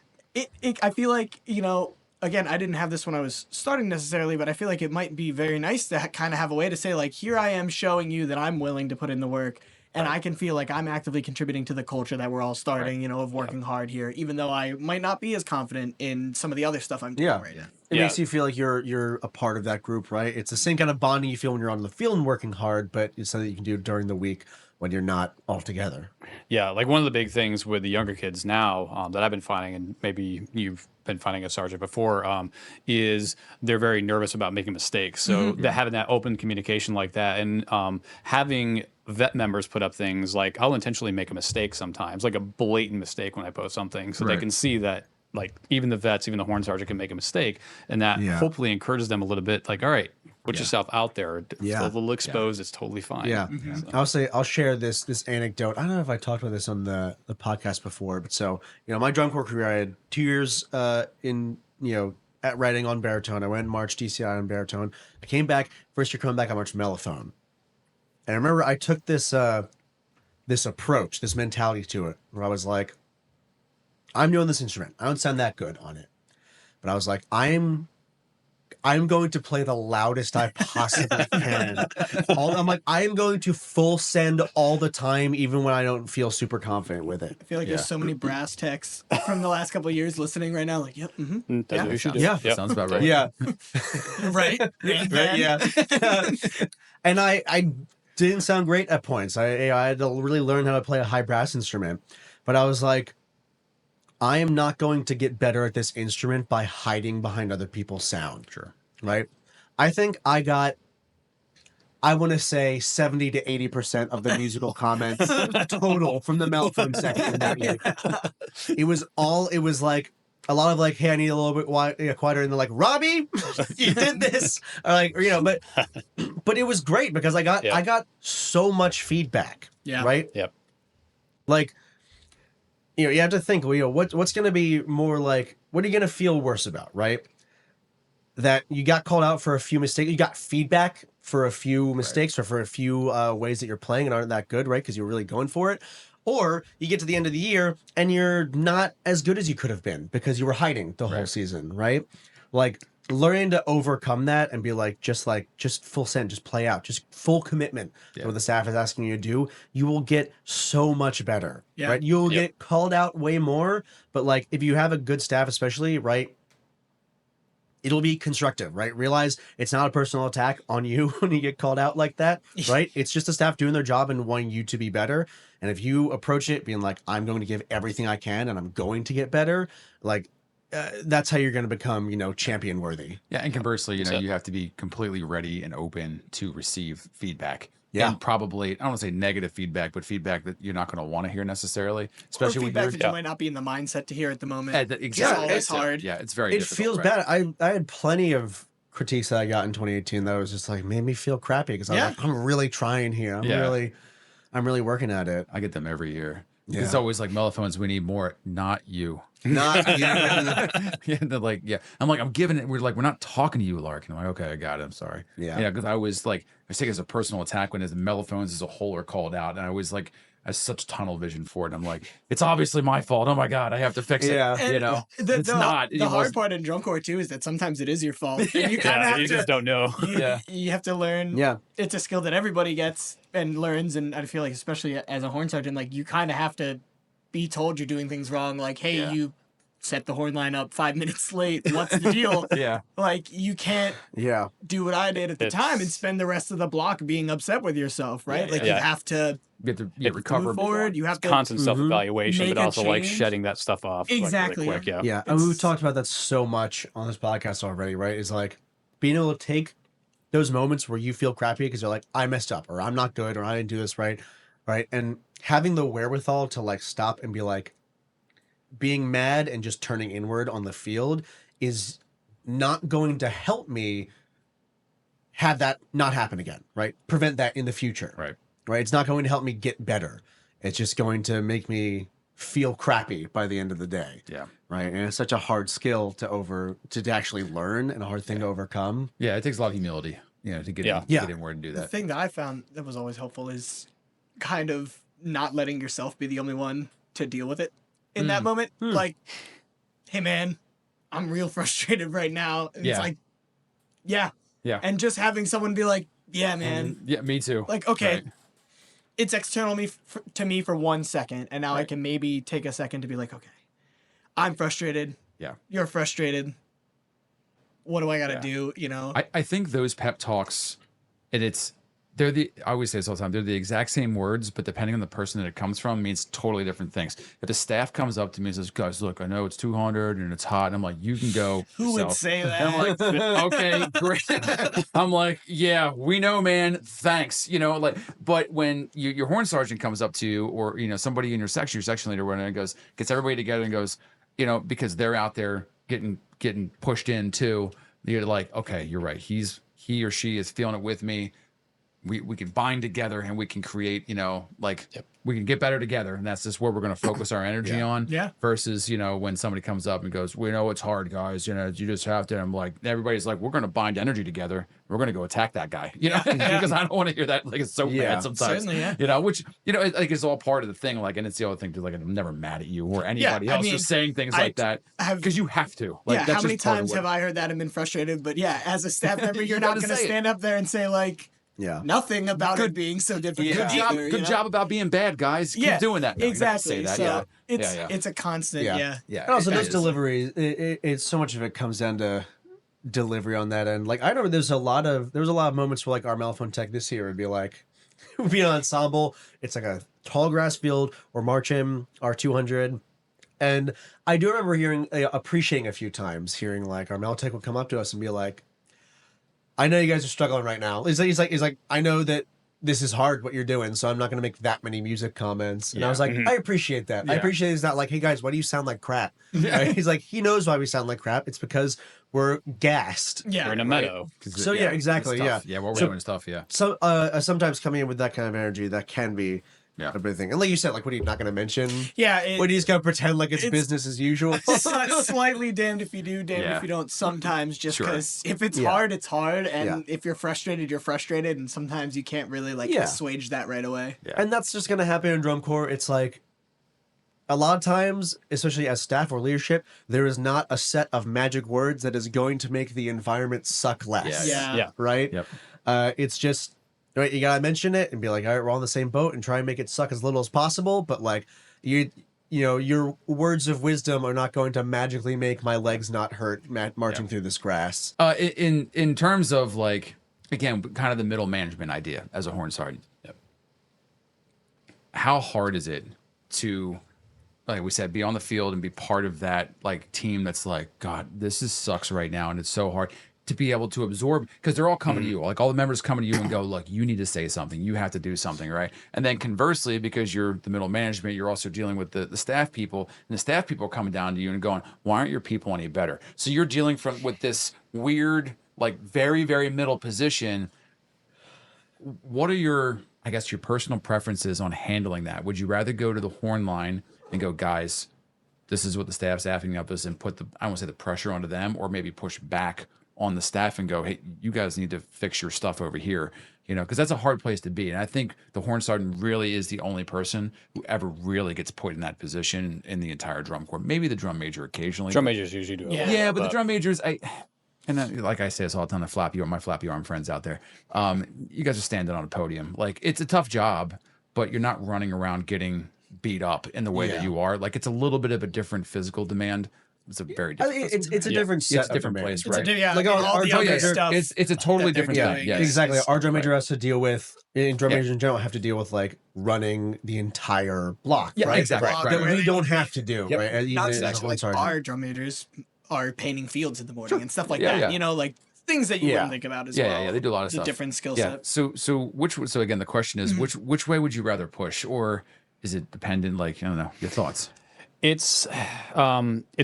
[SPEAKER 3] I feel like, again, I didn't have this when I was starting necessarily, but I feel like it might be very nice to kind of have a way to say, like, here I am showing you that I'm willing to put in the work, and I can feel like I'm actively contributing to the culture that we're all starting, of working hard here, even though I might not be as confident in some of the other stuff I'm doing right now.
[SPEAKER 2] It makes you feel like you're a part of that group, right? It's the same kind of bonding you feel when you're on the field and working hard, but it's something that you can do during the week when you're not all together.
[SPEAKER 4] Yeah, like one of the big things with the younger kids now that I've been finding, and maybe you've been finding as Sargeant before, is they're very nervous about making mistakes. So having that open communication like that, and having vet members put up things like, I'll intentionally make a mistake sometimes, like a blatant mistake when I post something, so they can see that like even the vets, even the Horn Sargeant can make a mistake, and that hopefully encourages them a little bit. Like, all right, put yourself out there, feel a little exposed. It's totally fine.
[SPEAKER 2] Yeah. I'll share this anecdote. I don't know if I talked about this on the podcast before, but so, my drum corps career, I had 2 years in, at writing on baritone. I went and marched DCI on baritone. I came back, first year coming back, I marched mellophone. And I remember I took this approach, this mentality to it, where I was like, I'm doing this instrument. I don't sound that good on it. But I was like, I'm going to play the loudest I possibly can. I'm like, I am going to full send all the time, even when I don't feel super confident with it.
[SPEAKER 3] I feel like there's so many brass techs from the last couple of years listening right now. Like, yep,
[SPEAKER 4] That's what you should do.
[SPEAKER 2] Yeah.
[SPEAKER 1] Sounds about right.
[SPEAKER 2] Yeah.
[SPEAKER 3] right,
[SPEAKER 2] Right, yeah. And I didn't sound great at points. I had to really learn how to play a high brass instrument. But I was like, I am not going to get better at this instrument by hiding behind other people's sound.
[SPEAKER 1] Sure.
[SPEAKER 2] Right? I think I got, I want to say 70 to 80% of the musical comments total from the mellophone section that year. It was like a lot of like, hey, I need a little bit quieter, and they're like, Robbie, you did this. Or like, but it was great because I got so much feedback.
[SPEAKER 3] Yeah.
[SPEAKER 2] Right?
[SPEAKER 4] Yep.
[SPEAKER 2] Like, you have to think, what's going to be more like, what are you going to feel worse about, right? That you got called out for a few mistakes, you got feedback for a few mistakes or for a few ways that you're playing and aren't that good, right? Because you're really going for it. Or you get to the end of the year and you're not as good as you could have been because you were hiding the whole season, right? Like, learning to overcome that and be like, just full send, just play out, just full commitment to what the staff is asking you to do, you will get so much better, right? You'll get called out way more, but like if you have a good staff, especially, right, it'll be constructive, right? Realize it's not a personal attack on you when you get called out like that, right? It's just the staff doing their job and wanting you to be better. And if you approach it being like, I'm going to give everything I can and I'm going to get better, like, that's how you're going to become, champion worthy.
[SPEAKER 1] Yeah, and conversely,
[SPEAKER 4] So-
[SPEAKER 1] you have to be completely ready and open to receive feedback.
[SPEAKER 2] Yeah.
[SPEAKER 1] And probably, I don't want to say negative feedback, but feedback that you're not going to want to hear necessarily,
[SPEAKER 3] Or
[SPEAKER 1] especially when
[SPEAKER 3] feedback
[SPEAKER 1] you're.
[SPEAKER 3] that you might not be in the mindset to hear at the moment.
[SPEAKER 1] Exactly.
[SPEAKER 3] It's always hard.
[SPEAKER 1] Yeah, it's very
[SPEAKER 2] It
[SPEAKER 1] difficult,
[SPEAKER 2] feels
[SPEAKER 1] right?
[SPEAKER 2] bad. I had plenty of critiques that I got in 2018 that was just like made me feel crappy because I was
[SPEAKER 3] Yeah.
[SPEAKER 2] like, I'm really trying here. I'm really working at it.
[SPEAKER 1] I get them every year.
[SPEAKER 2] Yeah.
[SPEAKER 1] It's always like mellophones. We need more, not you.
[SPEAKER 2] Not
[SPEAKER 1] Yeah, they're like, yeah. I'm like, I'm giving it. We're not talking to you, Lark. And I'm like, okay, I got it. I'm sorry.
[SPEAKER 2] Yeah.
[SPEAKER 1] Because I was like, I take it as a personal attack when the mellophones as a whole are called out, and I was like, I have such tunnel vision for it. And I'm like, it's obviously my fault. Oh my god, I have to fix it.
[SPEAKER 2] Yeah.
[SPEAKER 3] And
[SPEAKER 1] it's not.
[SPEAKER 3] The hard part in drum corps too is that sometimes it is your fault. And you kind of
[SPEAKER 4] Yeah,
[SPEAKER 3] have
[SPEAKER 4] you
[SPEAKER 3] to.
[SPEAKER 4] just don't know.
[SPEAKER 3] You have to learn.
[SPEAKER 2] Yeah.
[SPEAKER 3] It's a skill that everybody gets and learns, and I feel like especially as a horn sergeant, like you kind of have to be told you're doing things wrong. Like, hey, you set the horn line up 5 minutes late. What's the deal?
[SPEAKER 1] Yeah.
[SPEAKER 3] Like you can't
[SPEAKER 2] Yeah.
[SPEAKER 3] do what I did at the time and spend the rest of the block being upset with yourself, right? Like you
[SPEAKER 4] Yeah.
[SPEAKER 3] have to
[SPEAKER 1] You have to recover.
[SPEAKER 3] move forward. You have to
[SPEAKER 4] Constant self-evaluation,
[SPEAKER 3] Make
[SPEAKER 4] but
[SPEAKER 3] a
[SPEAKER 4] also like
[SPEAKER 3] change.
[SPEAKER 4] shedding that stuff off.
[SPEAKER 3] Exactly,
[SPEAKER 4] Like, really quick.
[SPEAKER 2] Yeah. And we've talked about that so much on this podcast already, right? Is like being able to take those moments where you feel crappy because you're like, I messed up or I'm not good or I didn't do this right. Right. And having the wherewithal to like stop and be like, being mad and just turning inward on the field is not going to help me have that not happen again, right? Prevent that in the future.
[SPEAKER 1] Right.
[SPEAKER 2] Right. It's not going to help me get better. It's just going to make me feel crappy by the end of the day.
[SPEAKER 1] Yeah.
[SPEAKER 2] Right. And it's such a hard skill to actually learn and a hard thing to overcome.
[SPEAKER 1] Yeah. It takes a lot of humility, to get
[SPEAKER 2] Yeah.
[SPEAKER 1] inward and do
[SPEAKER 3] The
[SPEAKER 1] that.
[SPEAKER 3] thing that I found that was always helpful is kind of not letting yourself be the only one to deal with it in that moment. Like, hey man, I'm real frustrated right now. And it's
[SPEAKER 1] Yeah.
[SPEAKER 3] like, yeah.
[SPEAKER 1] Yeah.
[SPEAKER 3] And just having someone be like, yeah, man.
[SPEAKER 1] Yeah, me too.
[SPEAKER 3] Like, okay,
[SPEAKER 1] Right.
[SPEAKER 3] it's external to me for 1 second. And now I
[SPEAKER 1] Right.
[SPEAKER 3] can maybe take a second to be like, okay, I'm frustrated.
[SPEAKER 1] Yeah.
[SPEAKER 3] You're frustrated. What do I got to
[SPEAKER 1] Yeah.
[SPEAKER 3] do?
[SPEAKER 1] I think those pep talks, and I always say this all the time, they're the exact same words, but depending on the person that it comes from, means totally different things. If the staff comes up to me and says, guys, look, I know it's 200 and it's hot, and I'm like, you can go.
[SPEAKER 3] Who would
[SPEAKER 1] yourself.
[SPEAKER 3] say
[SPEAKER 1] And I'm
[SPEAKER 3] that?
[SPEAKER 1] like, okay, great. I'm like, yeah, we know, man. Thanks. But when your horn sergeant comes up to you, or somebody in your section leader, and gets everybody together and goes, because they're out there getting pushed in too. You're like, okay, you're right. He or she is feeling it with me. We can bind together and we can create, we can get better together. And that's just where we're going to focus our energy on.
[SPEAKER 3] Yeah.
[SPEAKER 1] Versus, when somebody comes up and goes, we know it's hard, guys. You just have to. And I'm like, everybody's like, we're going to bind energy together. We're going to go attack that guy, because I don't want to hear that. Like, it's so
[SPEAKER 2] Yeah.
[SPEAKER 1] bad sometimes,
[SPEAKER 3] Certainly, yeah.
[SPEAKER 1] which, like, is all part of the thing. Like, and it's the other thing too. Like, I'm never mad at you or anybody
[SPEAKER 3] I
[SPEAKER 1] else
[SPEAKER 3] mean,
[SPEAKER 1] for saying things like that. Because you have to. Like,
[SPEAKER 3] Yeah,
[SPEAKER 1] that's
[SPEAKER 3] how many
[SPEAKER 1] just part of
[SPEAKER 3] times
[SPEAKER 1] what-
[SPEAKER 3] have I heard that and been frustrated? But yeah, as a staff member,
[SPEAKER 1] You
[SPEAKER 3] you're not
[SPEAKER 1] gotta
[SPEAKER 3] going to
[SPEAKER 1] say it.
[SPEAKER 3] stand up there and say like
[SPEAKER 2] Yeah.
[SPEAKER 3] nothing about it being so difficult.
[SPEAKER 1] Good job.
[SPEAKER 3] either,
[SPEAKER 1] Good job about being bad, guys. Keep
[SPEAKER 3] Yeah,
[SPEAKER 1] doing that. No, you don't have to
[SPEAKER 3] exactly.
[SPEAKER 1] say that.
[SPEAKER 3] So
[SPEAKER 1] Yeah.
[SPEAKER 3] it's a constant. Yeah.
[SPEAKER 1] Yeah.
[SPEAKER 2] And also
[SPEAKER 1] it
[SPEAKER 2] those
[SPEAKER 1] is.
[SPEAKER 2] deliveries, it's so much of it comes down to delivery on that end. Like I remember there was a lot of moments where like our mellophone tech this year would be like, we'd be an ensemble. It's like a tall grass field. We're marching our 200. And I do remember appreciating a few times hearing like our mel tech would come up to us and be like, I know you guys are struggling right now. He's like, I know that this is hard what you're doing, so I'm not going to make that many music comments. And I was like, I appreciate that. I
[SPEAKER 1] Yeah.
[SPEAKER 2] appreciate it's not like, hey guys, why do you sound like crap? Right? He's like, he knows why we sound like crap. It's because we're gassed.
[SPEAKER 3] Yeah.
[SPEAKER 4] We're in a meadow.
[SPEAKER 2] So yeah, exactly.
[SPEAKER 1] It's
[SPEAKER 2] Yeah.
[SPEAKER 1] tough. Yeah, what we're
[SPEAKER 2] So-
[SPEAKER 1] doing is tough. Yeah.
[SPEAKER 2] So sometimes coming in with that kind of energy, that can be a big thing. And like you said, like what are you not going to mention?
[SPEAKER 3] Yeah.
[SPEAKER 2] What are you just going to pretend like it's
[SPEAKER 3] it's-
[SPEAKER 2] business as usual?
[SPEAKER 3] Slightly damned if you do, damned
[SPEAKER 1] Yeah.
[SPEAKER 3] if you don't. Sometimes, just
[SPEAKER 1] Sure.
[SPEAKER 3] because if it's
[SPEAKER 2] Yeah.
[SPEAKER 3] hard, it's hard, and
[SPEAKER 2] Yeah.
[SPEAKER 3] if you're frustrated, you're frustrated, and sometimes you can't really like
[SPEAKER 2] Yeah.
[SPEAKER 3] assuage that right away.
[SPEAKER 1] Yeah.
[SPEAKER 2] And that's just going to happen in drum corps. It's like a lot of times, especially as staff or leadership, there is not a set of magic words that is going to make the environment suck less.
[SPEAKER 3] Yeah.
[SPEAKER 4] Yeah.
[SPEAKER 2] Right?
[SPEAKER 1] Yep.
[SPEAKER 2] It's just, right, you got to mention it and be like, all right, we're on the same boat and try and make it suck as little as possible. But like, you know, your words of wisdom are not going to magically make my legs not hurt marching through this grass.
[SPEAKER 1] In terms of like, again, kind of the middle management idea as a horn sergeant.
[SPEAKER 4] Yep.
[SPEAKER 1] How hard is it to like we said, be on the field and be part of that like team that's like, God, sucks right now and it's so hard to be able to absorb, because they're all coming to you. Like all the members coming to you and go, look, you need to say something. You have to do something, right? And then conversely, because you're the middle management, you're also dealing with the staff people, and the staff people are coming down to you and going, why aren't your people any better? So you're dealing with this weird, like very, very middle position. What are your, I guess, your personal preferences on handling that? Would you rather go to the Horn line and go, guys, this is what the staff's asking of us, and put the, I won't say the pressure onto them, or maybe push back on the staff and go, hey, you guys need to fix your stuff over here, you know, because that's a hard place to be. And I think the Horn Sergeant really is the only person who ever really gets put in that position in the entire drum corps. Maybe the drum major occasionally.
[SPEAKER 4] Drum majors usually do it.
[SPEAKER 1] Yeah, but the drum majors, like I say this all the time, my flappy arm friends out there, you guys are standing on a podium. Like, it's a tough job, but you're not running around getting beat up in the way that you are. Like, it's a little bit of a different physical demand. It's a very different.
[SPEAKER 2] It's a different set.
[SPEAKER 1] It's a different place, right?
[SPEAKER 2] Like our
[SPEAKER 3] drum
[SPEAKER 2] major
[SPEAKER 3] stuff.
[SPEAKER 1] It's a totally different thing. Yes.
[SPEAKER 2] Exactly. Our drum major has to deal with, in drum majors in general, have to deal with like running the entire block, right?
[SPEAKER 1] Exactly.
[SPEAKER 2] That we don't have to do, right?
[SPEAKER 3] Not
[SPEAKER 2] Even
[SPEAKER 3] exactly like our drum majors are painting fields in the morning and stuff like that. You know, like things that you wouldn't think about as well.
[SPEAKER 1] Yeah, they do a lot of
[SPEAKER 3] it's
[SPEAKER 1] stuff.
[SPEAKER 3] A different skill set.
[SPEAKER 1] So again, the question is, which way would you rather push, or is it dependent? Like, I don't know, your thoughts.
[SPEAKER 4] It's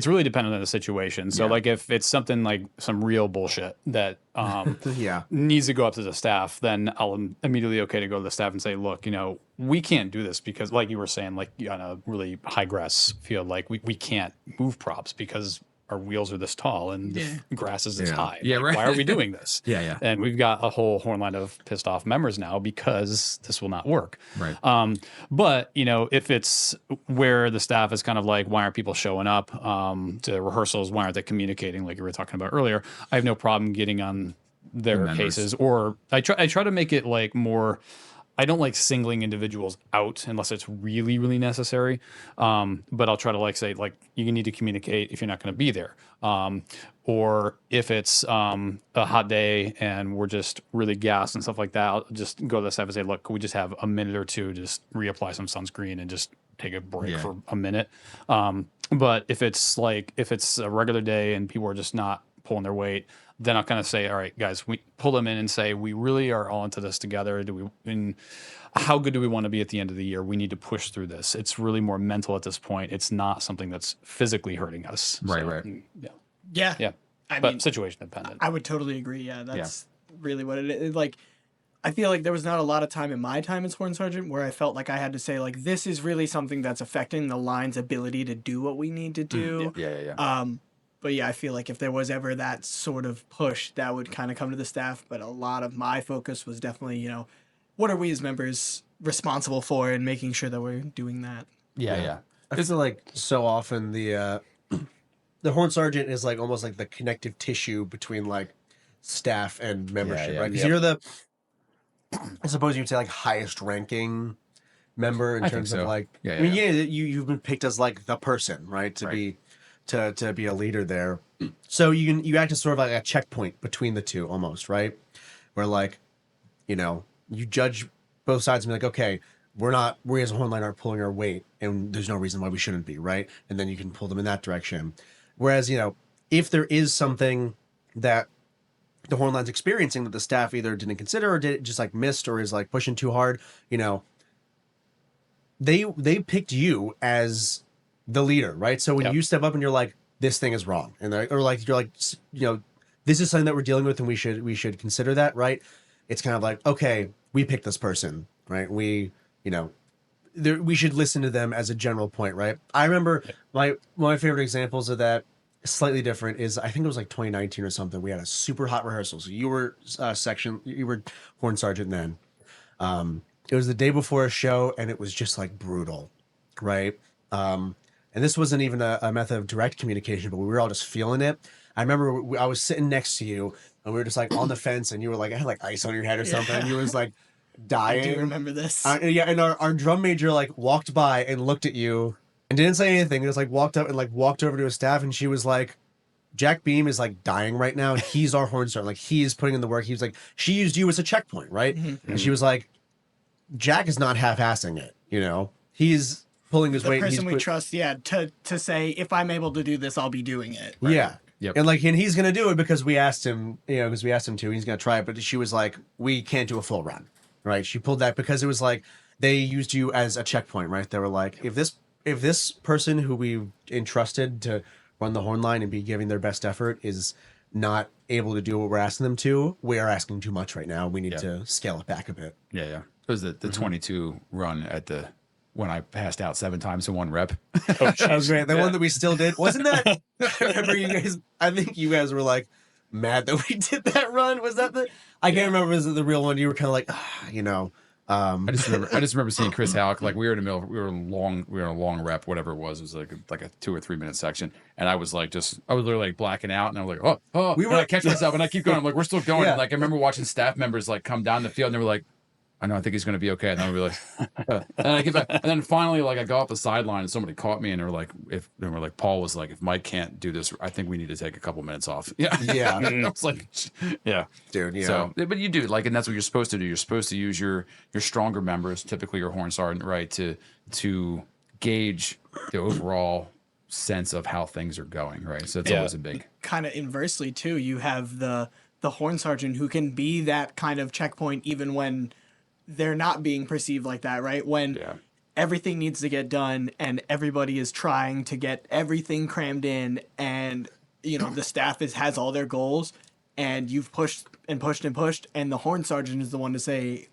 [SPEAKER 4] really dependent on the situation. So like if it's something like some real bullshit that needs to go up to the staff, then I'll immediately okay to go to the staff and say, look, you know, we can't do this because, like you were saying, like on a really high grass field, like we can't move props because our wheels are this tall and the grass is this high.
[SPEAKER 1] Yeah,
[SPEAKER 4] like,
[SPEAKER 1] right.
[SPEAKER 4] Why are we doing this?
[SPEAKER 1] Yeah.
[SPEAKER 4] And we've got a whole horn line of pissed off members now because this will not work.
[SPEAKER 1] Right.
[SPEAKER 4] But, you know, if it's where the staff is kind of like, why aren't people showing up to rehearsals? Why aren't they communicating like you were talking about earlier? I have no problem getting on their cases. Or I try to make it like more... I don't like singling individuals out unless it's really, really necessary. But I'll try to like say, like, you need to communicate if you're not going to be there. Or if it's a hot day and we're just really gassed and stuff like that, I'll just go to the staff and say, look, can we just have a minute or two, just reapply some sunscreen and just take a break for a minute. But if it's a regular day and people are just not pulling their weight, then I'll kind of say, all right, guys, we pull them in and say, we really are all into this together. And how good do we want to be at the end of the year? We need to push through this. It's really more mental at this point. It's not something that's physically hurting us.
[SPEAKER 1] Right,
[SPEAKER 4] so,
[SPEAKER 1] right.
[SPEAKER 4] Yeah.
[SPEAKER 3] I
[SPEAKER 4] But
[SPEAKER 3] mean,
[SPEAKER 4] situation dependent.
[SPEAKER 3] I would totally agree. Yeah, that's really what it is. Like, I feel like there was not a lot of time in my time as Horn Sergeant where I felt like I had to say, like, this is really something that's affecting the line's ability to do what we need to do. But yeah, I feel like if there was ever that sort of push, that would kind of come to the staff. But a lot of my focus was definitely, you know, what are we as members responsible for, and making sure that we're doing that.
[SPEAKER 1] Yeah.
[SPEAKER 2] I feel like so often the Horn Sergeant is like almost like the connective tissue between like staff and membership, right? Because you're the, I suppose you'd say, like highest ranking member in terms of like, I mean, you've been picked as like the person, right, to be. To be a leader there, so you act as sort of like a checkpoint between the two, almost, right? Where like, you know, you judge both sides and be like, okay, we as a horn line aren't pulling our weight, and there's no reason why we shouldn't be, right? And then you can pull them in that direction. Whereas, you know, if there is something that the horn line's experiencing that the staff either didn't consider or did just like missed or is like pushing too hard, you know, they picked you as the leader, right? So when you step up and you're like, this thing is wrong, and or like you're like, you know, this is something that we're dealing with, and we should consider that, right? It's kind of like, okay, we picked this person, right? We, you know, we should listen to them as a general point, right? I remember one of my favorite examples of that, slightly different, is I think it was like 2019 or something. We had a super hot rehearsal. So you were you were Horn Sergeant then. It was the day before a show, and it was just like brutal, right? And this wasn't even a method of direct communication, but we were all just feeling it. I remember I was sitting next to you, and we were just like on the fence, and you were like, I had like ice on your head or something, and you was like dying.
[SPEAKER 3] I do remember this.
[SPEAKER 2] And our drum major like walked by and looked at you and didn't say anything. Just like walked up and like walked over to his staff, and she was like, Jack Beam is like dying right now, and he's our horn sergeant. Like, he is putting in the work. He was like, she used you as a checkpoint, right? And she was like, Jack is not half-assing it, you know? He's pulling his
[SPEAKER 3] the
[SPEAKER 2] weight.
[SPEAKER 3] person we trust, to say, if I'm able to do this, I'll be doing it.
[SPEAKER 2] Yeah.
[SPEAKER 1] Yep.
[SPEAKER 2] And like, and he's gonna do it because we asked him, because we asked him to. He's gonna try it, but she was like, "We can't do a full run." Right? She pulled that because it was like they used you as a checkpoint. Right? They were like, if this person who we entrusted to run the horn line and be giving their best effort is not able to do what we're asking them to, we are asking too much right now. We need to scale it back a bit.
[SPEAKER 1] Yeah. It was the 22 run when I passed out 7 times in 1 rep.
[SPEAKER 2] That was great. The one that we still did. Wasn't that? I remember you guys, I think you guys were like mad that we did that run. Was that I can't remember. Was it the real one? You were kind of like,
[SPEAKER 1] I just remember seeing Chris Halleck, like we were in a long rep, whatever it was like a 2 or 3 minute section. And I was literally like blacking out, and I was like, I catch myself and I keep going. I'm like, we're still going.
[SPEAKER 2] Yeah.
[SPEAKER 1] And like, I remember watching staff members like come down the field, and they were like, I know, I think he's going to be okay. And then I'll be like, and I get back. And then finally, like I go off the sideline and somebody caught me, and they were like, Paul was like, if Mike can't do this, I think we need to take a couple minutes off. Yeah.
[SPEAKER 2] Yeah.
[SPEAKER 1] I was like, yeah,
[SPEAKER 2] dude. Yeah.
[SPEAKER 1] So, but you do like, and that's what you're supposed to do. You're supposed to use your stronger members, typically your horn sergeant, right, to gauge the overall sense of how things are going, right? So it's always a big.
[SPEAKER 3] Kind of inversely too, you have the horn sergeant who can be that kind of checkpoint even when they're not being perceived like that, right? When everything needs to get done and everybody is trying to get everything crammed in, and the staff has all their goals, and you've pushed and pushed and pushed, and the horn sergeant is the one to say,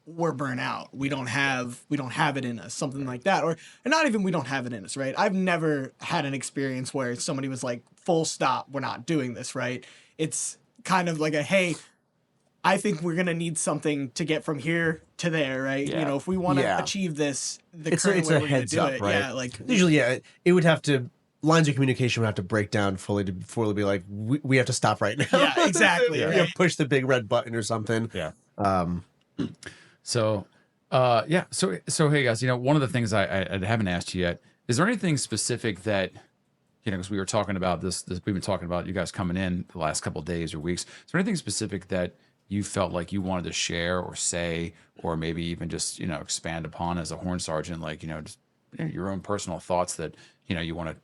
[SPEAKER 3] we're burnt out. We don't have it in us, something like that. Or not even we don't have it in us, right? I've never had an experience where somebody was like, full stop, we're not doing this, right? It's kind of like hey, I think we're going to need something to get from here to there, right?
[SPEAKER 1] Yeah.
[SPEAKER 3] If we want to achieve this,
[SPEAKER 2] it's
[SPEAKER 3] current way
[SPEAKER 2] a
[SPEAKER 3] we're
[SPEAKER 2] heads
[SPEAKER 3] gonna
[SPEAKER 2] up,
[SPEAKER 3] do it.
[SPEAKER 2] right?
[SPEAKER 3] Yeah, like
[SPEAKER 2] usually, it would have to, lines of communication would have to break down fully before it'll be like, we have to stop right now.
[SPEAKER 3] Yeah, exactly.
[SPEAKER 2] We have to push the big red button or something.
[SPEAKER 1] Yeah. So hey guys, one of the things I haven't asked you yet, is there anything specific that, because we were talking about this, we've been talking about you guys coming in the last couple of days or weeks. Is there anything specific that you felt like you wanted to share or say, or maybe even just, expand upon as a horn sergeant, like, just your own personal thoughts that, you want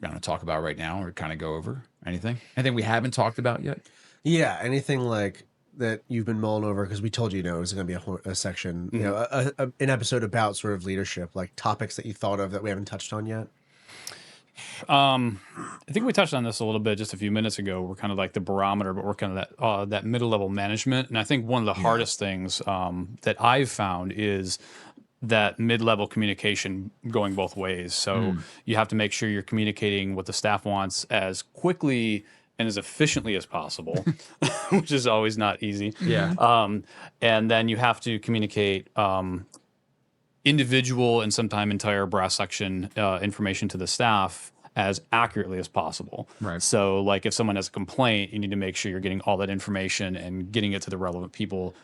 [SPEAKER 1] to talk about right now, or kind of go over anything we haven't talked about yet?
[SPEAKER 2] Yeah. Anything like that you've been mulling over, because we told you, it was going to be a section, an episode about sort of leadership, like topics that you thought of that we haven't touched on yet.
[SPEAKER 4] I think we touched on this a little bit just a few minutes ago. We're kind of like the barometer, but we're kind of that middle level management. And I think one of the hardest things that I've found is that mid-level communication going both ways. So you have to make sure you're communicating what the staff wants as quickly and as efficiently as possible, which is always not easy.
[SPEAKER 1] Yeah.
[SPEAKER 4] And then you have to communicate individual and sometimes entire brass section information to the staff as accurately as possible.
[SPEAKER 1] Right.
[SPEAKER 4] So like if someone has a complaint, you need to make sure you're getting all that information and getting it to the relevant people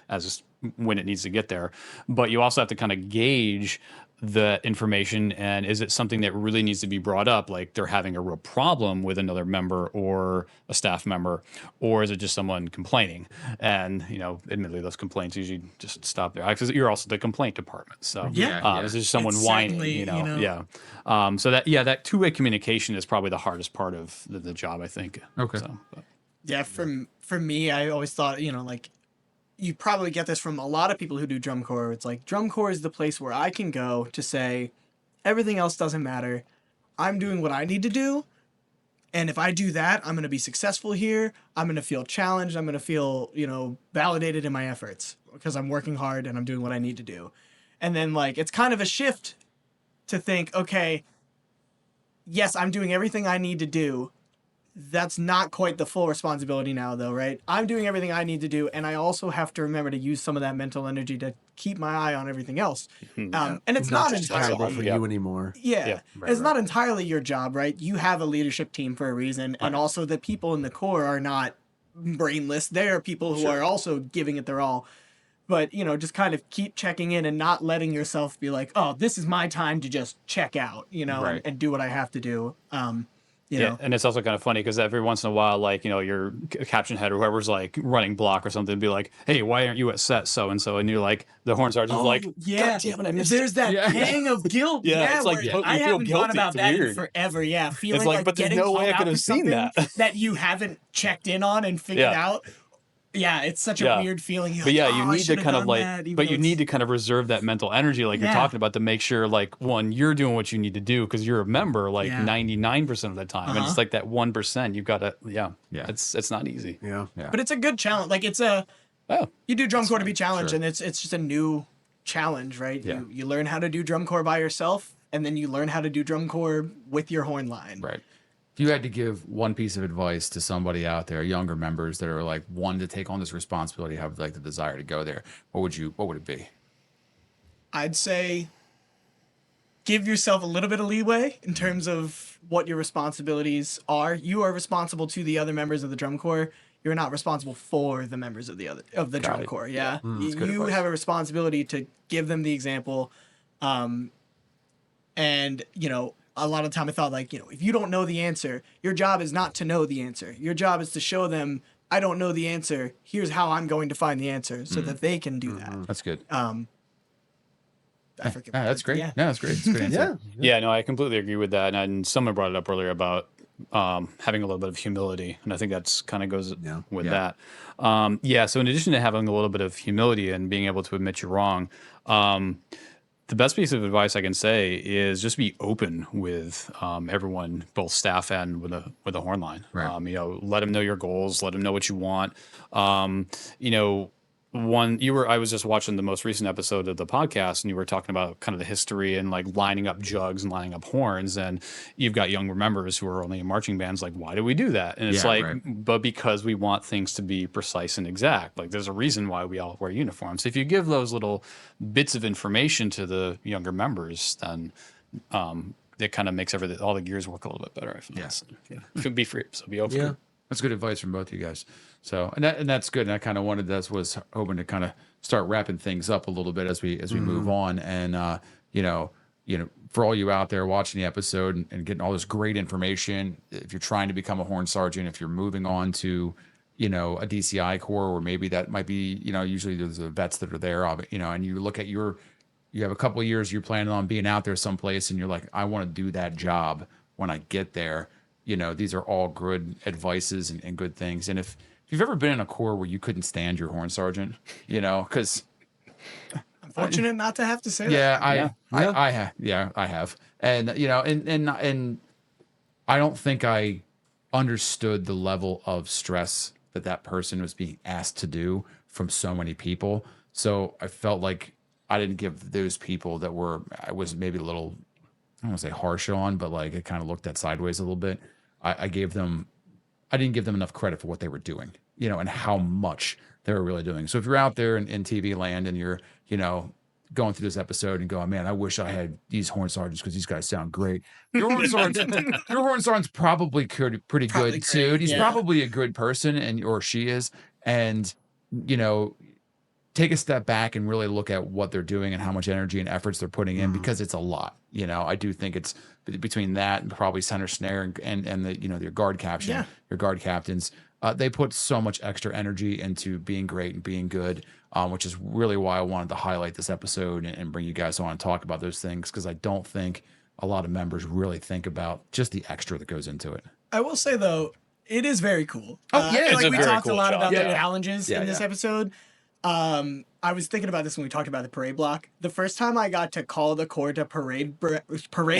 [SPEAKER 4] when it needs to get there. But you also have to kind of gauge the information, and is it something that really needs to be brought up, like they're having a real problem with another member or a staff member, or is it just someone complaining? And admittedly those complaints usually just stop there, because you're also the complaint department. So is it just someone
[SPEAKER 3] It's
[SPEAKER 4] whining?
[SPEAKER 3] certainly,
[SPEAKER 4] So that two-way communication is probably the hardest part of the job, I think.
[SPEAKER 1] Okay.
[SPEAKER 4] So,
[SPEAKER 3] yeah, for me, I always thought, like, you probably get this from a lot of people who do drum corps. It's like, drum corps is the place where I can go to say, everything else doesn't matter. I'm doing what I need to do. And if I do that, I'm going to be successful here. I'm going to feel challenged. I'm going to feel, validated in my efforts because I'm working hard and I'm doing what I need to do. And then, like, it's kind of a shift to think, okay, yes, I'm doing everything I need to do. That's not quite the full responsibility now, though, right? I'm doing everything I need to do, and I also have to remember to use some of that mental energy to keep my eye on everything else. And it's not
[SPEAKER 2] Terrible
[SPEAKER 3] entirely
[SPEAKER 2] for you anymore.
[SPEAKER 3] it's not entirely your job, right? You have a leadership team for a reason, and also the people in the Corps are not brainless. They are people who are also giving it their all. But, just kind of keep checking in and not letting yourself be like, oh, this is my time to just check out, and do what I have to do. You know?
[SPEAKER 4] And it's also kind of funny because every once in a while, like, you know, your caption head or whoever's like running block or something, be like, hey, why aren't you at set so and so? And you're like, the Horn Sergeant's like,
[SPEAKER 3] yeah,
[SPEAKER 4] God damn it, I missed
[SPEAKER 3] there's that
[SPEAKER 4] Yeah.
[SPEAKER 3] pang of guilt.
[SPEAKER 4] Yeah, it's like,
[SPEAKER 3] where
[SPEAKER 4] you
[SPEAKER 3] I
[SPEAKER 4] feel
[SPEAKER 3] haven't thought
[SPEAKER 4] guilty.
[SPEAKER 3] about
[SPEAKER 4] It's
[SPEAKER 3] that in
[SPEAKER 4] weird.
[SPEAKER 3] forever. Yeah, feeling
[SPEAKER 4] like, but there's
[SPEAKER 3] getting
[SPEAKER 4] no way I
[SPEAKER 3] called
[SPEAKER 4] could
[SPEAKER 3] out
[SPEAKER 4] have
[SPEAKER 3] for
[SPEAKER 4] seen
[SPEAKER 3] something
[SPEAKER 4] that.
[SPEAKER 3] you haven't checked in on and figured out. Yeah, it's such a weird feeling. You're
[SPEAKER 4] But
[SPEAKER 3] like,
[SPEAKER 4] yeah,
[SPEAKER 3] oh,
[SPEAKER 4] you
[SPEAKER 3] I
[SPEAKER 4] need to
[SPEAKER 3] should've
[SPEAKER 4] kind of
[SPEAKER 3] done
[SPEAKER 4] like,
[SPEAKER 3] that, even
[SPEAKER 4] but
[SPEAKER 3] though
[SPEAKER 4] you
[SPEAKER 3] it's-
[SPEAKER 4] need to kind of reserve that mental energy, like you're
[SPEAKER 3] Yeah.
[SPEAKER 4] talking about, to make sure, like, one, you're doing what you need to do because you're a member, like 99% of the time, and it's like that 1% you've got to, it's not easy.
[SPEAKER 2] Yeah.
[SPEAKER 3] But it's a good challenge. Like it's you do drum corps to be challenged, and it's just a new challenge, right?
[SPEAKER 1] Yeah.
[SPEAKER 3] You learn how to do drum corps by yourself, and then you learn how to do drum corps with your horn line.
[SPEAKER 1] Right. If you had to give one piece of advice to somebody out there, younger members that are like wanting to take on this responsibility, have like the desire to go there, what would it be?
[SPEAKER 3] I'd say give yourself a little bit of leeway in terms of what your responsibilities are. You are responsible to the other members of the drum corps. You're not responsible for the members of the drum corps. Yeah,
[SPEAKER 1] that's good
[SPEAKER 3] you
[SPEAKER 1] advice.
[SPEAKER 3] have a responsibility to give them the example. And you know, a lot of the time I thought, like, you know, if you don't know the answer, your job is not to know the answer. Your job is to show them, I don't know the answer. Here's how I'm going to find the answer, so that they can do that.
[SPEAKER 1] That's good.
[SPEAKER 3] I forget.
[SPEAKER 1] That's great.
[SPEAKER 3] Yeah.
[SPEAKER 1] Yeah, that's great. It's a good answer.
[SPEAKER 4] Yeah, no, I completely agree with that. And someone brought it up earlier about having a little bit of humility, and I think that's kind of goes with that. So in addition to having a little bit of humility and being able to admit you're wrong, the best piece of advice I can say is just be open with everyone, both staff and with the horn line.
[SPEAKER 1] Right.
[SPEAKER 4] You know, let them know your goals, let them know what you want. You know, I was just watching the most recent episode of the podcast, and you were talking about kind of the history and like lining up jugs and lining up horns, and you've got younger members who are only in marching bands. Like, why do we do that? And it's but because we want things to be precise and exact. Like, there's a reason why we all wear uniforms. If you give those little bits of information to the younger members, then it kind of makes all the gears work a little bit better. I feel.
[SPEAKER 1] Yes.
[SPEAKER 4] Should be free. So be open.
[SPEAKER 2] Yeah.
[SPEAKER 1] That's good advice from both of you guys. So, and that's good. And I kind of was hoping to kind of start wrapping things up a little bit as we move on. And you know, for all you out there watching the episode and getting all this great information, if you're trying to become a horn sergeant, if you're moving on to, you know, a DCI corps, or maybe that might be, you know, usually there's the vets that are there, you know, and you look at you have a couple of years you're planning on being out there someplace, and you're like, I want to do that job when I get there. You know, these are all good advices and good things. And if you've ever been in a corps where you couldn't stand your horn sergeant, you know, because
[SPEAKER 3] I'm fortunate not to have to say that.
[SPEAKER 1] yeah, I have, and you know, and I don't think I understood the level of stress that person was being asked to do from so many people. So I felt like I didn't give those people I was maybe a little, I don't want to say harsh on, but like it kind of looked at sideways a little bit. I didn't give them enough credit for what they were doing, you know, and how much they were really doing. So if you're out there in TV land and you're, you know, going through this episode and going, man, I wish I had these horn sergeants because these guys sound great. Your horn sergeant's probably pretty good too. He's probably a good person, or she is. And, you know, take a step back and really look at what they're doing and how much energy and efforts they're putting in, because it's a lot. You know, I do think it's between that and probably center snare and the, you know, your guard captain, your guard captains. They put so much extra energy into being great and being good, which is really why I wanted to highlight this episode and bring you guys on and talk about those things, because I don't think a lot of members really think about just the extra that goes into it.
[SPEAKER 3] I will say, though, it is very cool.
[SPEAKER 1] Oh, yeah,
[SPEAKER 3] I feel
[SPEAKER 1] it's
[SPEAKER 3] like
[SPEAKER 4] a
[SPEAKER 3] we
[SPEAKER 4] very
[SPEAKER 3] talked
[SPEAKER 4] cool
[SPEAKER 3] a lot
[SPEAKER 4] job.
[SPEAKER 3] about the
[SPEAKER 4] Yeah.
[SPEAKER 3] challenges in this episode. I was thinking about this when we talked about the parade block. The first time I got to call the corps to parade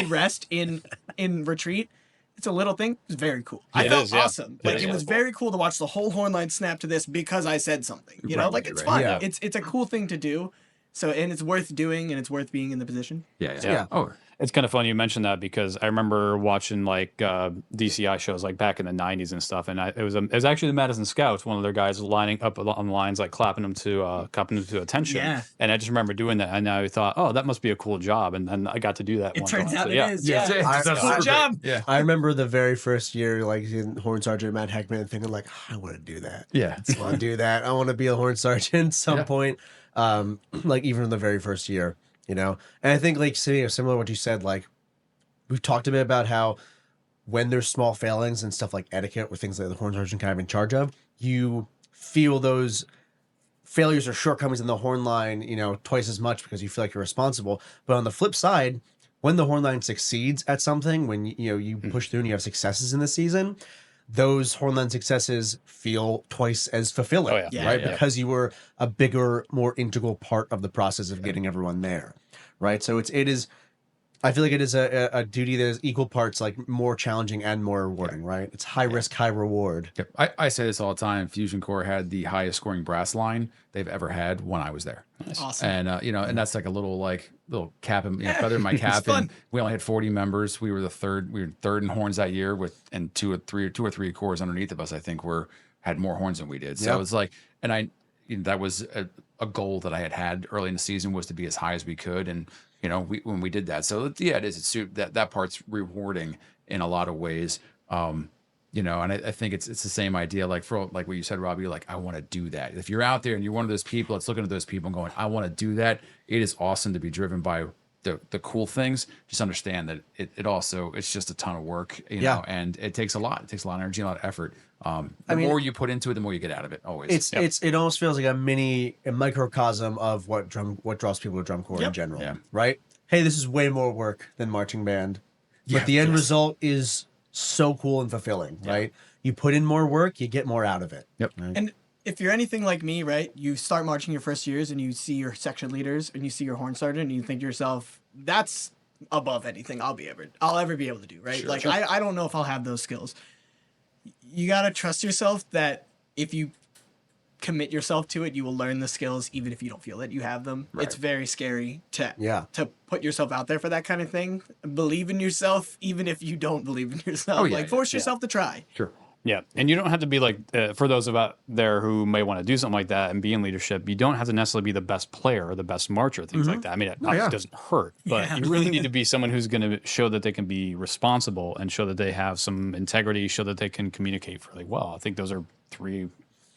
[SPEAKER 3] rest in retreat, it's a little thing. It's very cool. I felt awesome. Like, it was very cool to watch the whole horn line snap to this because I said something. You know, like, it's fun.
[SPEAKER 2] Yeah.
[SPEAKER 3] It's a cool thing to do. So, and it's worth doing, and it's worth being in the position.
[SPEAKER 1] Yeah. Oh,
[SPEAKER 4] It's kind of funny you mentioned that, because I remember watching like DCI shows like back in the 90s and stuff, and it was actually the Madison Scouts, one of their guys lining up on the lines, like clapping them to attention.
[SPEAKER 3] Yeah.
[SPEAKER 4] And I just remember doing that, and I thought, oh, that must be a cool job, and then I got to do that.
[SPEAKER 3] It
[SPEAKER 4] one
[SPEAKER 3] turns
[SPEAKER 4] time.
[SPEAKER 3] out
[SPEAKER 4] So,
[SPEAKER 3] it is. Yeah.
[SPEAKER 2] Good
[SPEAKER 3] job.
[SPEAKER 1] Yeah.
[SPEAKER 2] I remember the very first year, like in Horn Sergeant Matt Heckman, thinking like, I want to do that.
[SPEAKER 1] Yeah.
[SPEAKER 2] I want to do that. I want to be a Horn Sergeant at some point. Like even in the very first year, you know. And I think like similar to what you said, like we've talked a bit about how when there's small failings and stuff like etiquette or things that the horn sergeant kind of in charge of, you feel those failures or shortcomings in the horn line, twice as much because you feel like you're responsible. But on the flip side, when the horn line succeeds at something, when you push through and you have successes in the season, those horn line successes feel twice as fulfilling,
[SPEAKER 4] Oh, yeah.
[SPEAKER 2] right?
[SPEAKER 4] Yeah.
[SPEAKER 2] Because you were a bigger, more integral part of the process of getting everyone there, right? So it is. I feel like it is a duty that is equal parts like more challenging and more rewarding, right? It's high risk, high reward.
[SPEAKER 1] Yep. I say this all the time. Fusion Corps had the highest scoring brass line they've ever had when I was there.
[SPEAKER 3] Awesome.
[SPEAKER 1] And and that's like a little cap and feather in my cap.
[SPEAKER 3] fun.
[SPEAKER 1] And we only had 40 members. We were third in horns that year and two or three corps underneath of us, I think, had more horns than we did. So
[SPEAKER 2] Yep.
[SPEAKER 1] it's like, and that was a goal that I had early in the season, was to be as high as we could. And when we did that, so yeah, it is. It's that part's rewarding in a lot of ways. And I think it's the same idea. Like like what you said, Robbie. Like, I want to do that. If you're out there and you're one of those people that's looking at those people and going, I want to do that. It is awesome to be driven by the cool things. Just understand that it's just a ton of work, and it takes a lot. It takes a lot of energy, a lot of effort. The more you put into it, the more you get out of it. Always.
[SPEAKER 2] It almost feels like a microcosm of what draws people to drum corps in general.
[SPEAKER 1] Yeah.
[SPEAKER 2] Right? Hey, this is way more work than marching band.
[SPEAKER 1] Yeah,
[SPEAKER 2] But the end
[SPEAKER 1] yes.
[SPEAKER 2] result is so cool and fulfilling, right? You put in more work, you get more out of it.
[SPEAKER 1] Yep.
[SPEAKER 2] Right?
[SPEAKER 3] And if you're anything like me, right, you start marching your first years and you see your section leaders and you see your horn sergeant and you think to yourself, that's above anything I'll ever be able to do, right?
[SPEAKER 1] Sure.
[SPEAKER 3] I don't know if I'll have those skills. You got to trust yourself that if you commit yourself to it, you will learn the skills even if you don't feel that you have them.
[SPEAKER 1] Right.
[SPEAKER 3] It's very scary to
[SPEAKER 2] Yeah.
[SPEAKER 3] put yourself out there for that kind of thing. Believe in yourself even if you don't believe in yourself.
[SPEAKER 1] Oh, yeah,
[SPEAKER 3] Force yourself to try.
[SPEAKER 1] Sure.
[SPEAKER 4] Yeah, and you don't have to be like, for those out there who may want to do something like that and be in leadership, you don't have to necessarily be the best player or the best marcher, things like that. I mean, it obviously doesn't hurt, but you really need to be someone who's going to show that they can be responsible and show that they have some integrity, show that they can communicate really well. I think those are three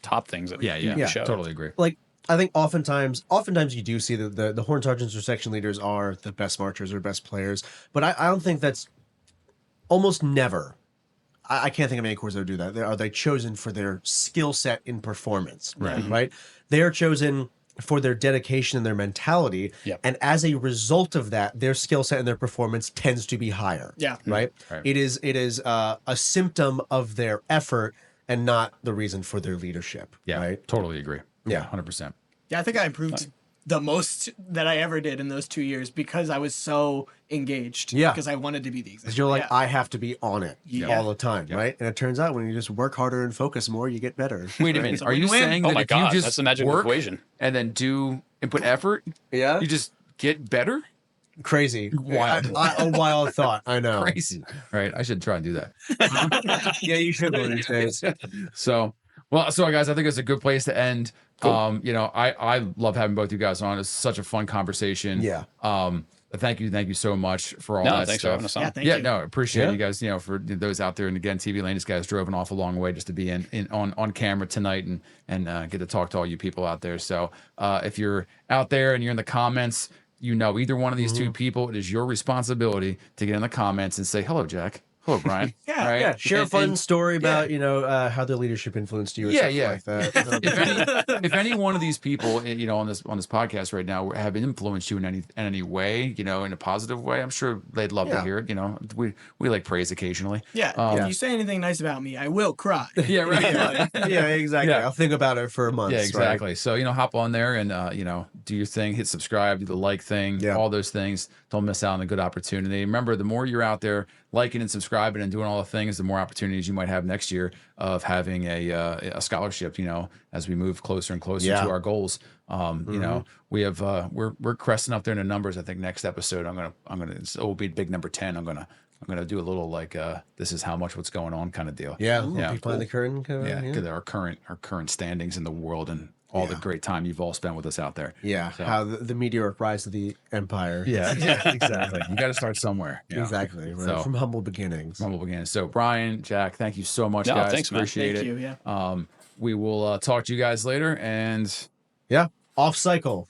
[SPEAKER 4] top things that you need to show.
[SPEAKER 1] Totally agree.
[SPEAKER 2] Like, I think oftentimes you do see that the horn sergeants or section leaders are the best marchers or best players, but I don't think that's almost never. I can't think of any corps that would do that. Are they chosen for their skill set in performance? Right. They are chosen for their dedication and their mentality.
[SPEAKER 4] Yep.
[SPEAKER 2] And as a result of that, their skill set and their performance tends to be higher.
[SPEAKER 3] Yeah.
[SPEAKER 2] Right.
[SPEAKER 1] Right.
[SPEAKER 2] It is a symptom of their effort and not the reason for their leadership.
[SPEAKER 1] Yeah.
[SPEAKER 2] Right.
[SPEAKER 1] Totally agree.
[SPEAKER 2] Yeah.
[SPEAKER 1] 100%.
[SPEAKER 3] Yeah, I think I improved the most that I ever did in those 2 years because I was so engaged.
[SPEAKER 2] Yeah.
[SPEAKER 3] Because I wanted to be the example.
[SPEAKER 2] Because you're like,
[SPEAKER 3] Yeah.
[SPEAKER 2] I have to be on it
[SPEAKER 3] Yeah.
[SPEAKER 2] all the time, right? And it turns out when you just work harder and focus more, you get better.
[SPEAKER 1] Wait a minute.
[SPEAKER 3] It's a
[SPEAKER 1] Are you
[SPEAKER 3] win-win.
[SPEAKER 1] saying
[SPEAKER 4] Oh
[SPEAKER 1] that
[SPEAKER 4] my
[SPEAKER 1] if
[SPEAKER 4] God,
[SPEAKER 1] you just
[SPEAKER 4] that's the magic
[SPEAKER 1] work
[SPEAKER 4] equation.
[SPEAKER 1] and then put effort,
[SPEAKER 2] Yeah,
[SPEAKER 1] you just get better?
[SPEAKER 2] crazy,
[SPEAKER 1] Wild.
[SPEAKER 2] a wild thought. I know.
[SPEAKER 1] Crazy. Right. I should try and do that.
[SPEAKER 2] Yeah, you should one of these days.
[SPEAKER 1] So guys, I think it's a good place to end. Cool. I love having both you guys on. It's such a fun conversation.
[SPEAKER 2] Yeah.
[SPEAKER 1] Thank you so much for all
[SPEAKER 4] No,
[SPEAKER 1] that
[SPEAKER 4] thanks for
[SPEAKER 1] stuff.
[SPEAKER 4] having us on.
[SPEAKER 3] Yeah, thank you.
[SPEAKER 1] No, appreciate
[SPEAKER 2] Yeah.
[SPEAKER 1] you guys. For those out there, and again, TV Lane, this guy's driven off a long way just to be on camera tonight and get to talk to all you people out there. So if you're out there and you're in the comments, either one of these two people, it is your responsibility to get in the comments and say, "Hello, Jack. Hello, Brian."
[SPEAKER 3] Yeah.
[SPEAKER 1] Right?
[SPEAKER 2] Yeah, share a
[SPEAKER 1] And-
[SPEAKER 2] fun
[SPEAKER 1] and-
[SPEAKER 2] story about how their leadership influenced you. Or something like that.
[SPEAKER 1] if any one of these people, on this podcast right now have influenced you in any way, in a positive way, I'm sure they'd love to hear it. We like praise occasionally.
[SPEAKER 3] Yeah. If you say anything nice about me, I will cry.
[SPEAKER 1] Yeah, right.
[SPEAKER 2] Yeah, exactly.
[SPEAKER 1] Yeah.
[SPEAKER 2] I'll think about it for a month.
[SPEAKER 1] Yeah, exactly. So, hop on there and, do your thing, hit subscribe, do the like thing, all those things. Don't miss out on a good opportunity. Remember, the more you're out there liking and subscribing and doing all the things, the more opportunities you might have next year of having a scholarship, as we move closer and closer to our goals. We have, we're cresting up there in the numbers. I think next episode, it will be big number 10. I'm going to do a little this is how much what's going on kind of deal.
[SPEAKER 2] Yeah.
[SPEAKER 1] Yeah,
[SPEAKER 2] Behind the curtain.
[SPEAKER 1] Because our current standings in the world and all the great time you've all spent with us out there.
[SPEAKER 2] Yeah.
[SPEAKER 1] So-
[SPEAKER 2] How the meteoric rise of the empire.
[SPEAKER 1] Yeah, exactly. You got to start somewhere.
[SPEAKER 2] Exactly. Right.
[SPEAKER 1] So-
[SPEAKER 2] From humble beginnings.
[SPEAKER 1] Rumble began. So Brian, Jack, thank you so much,
[SPEAKER 4] No,
[SPEAKER 1] guys.
[SPEAKER 4] thanks, man.
[SPEAKER 1] Appreciate
[SPEAKER 3] Thank
[SPEAKER 1] it.
[SPEAKER 3] you. Yeah.
[SPEAKER 1] We will talk to you guys later, and
[SPEAKER 2] Yeah. Off cycle.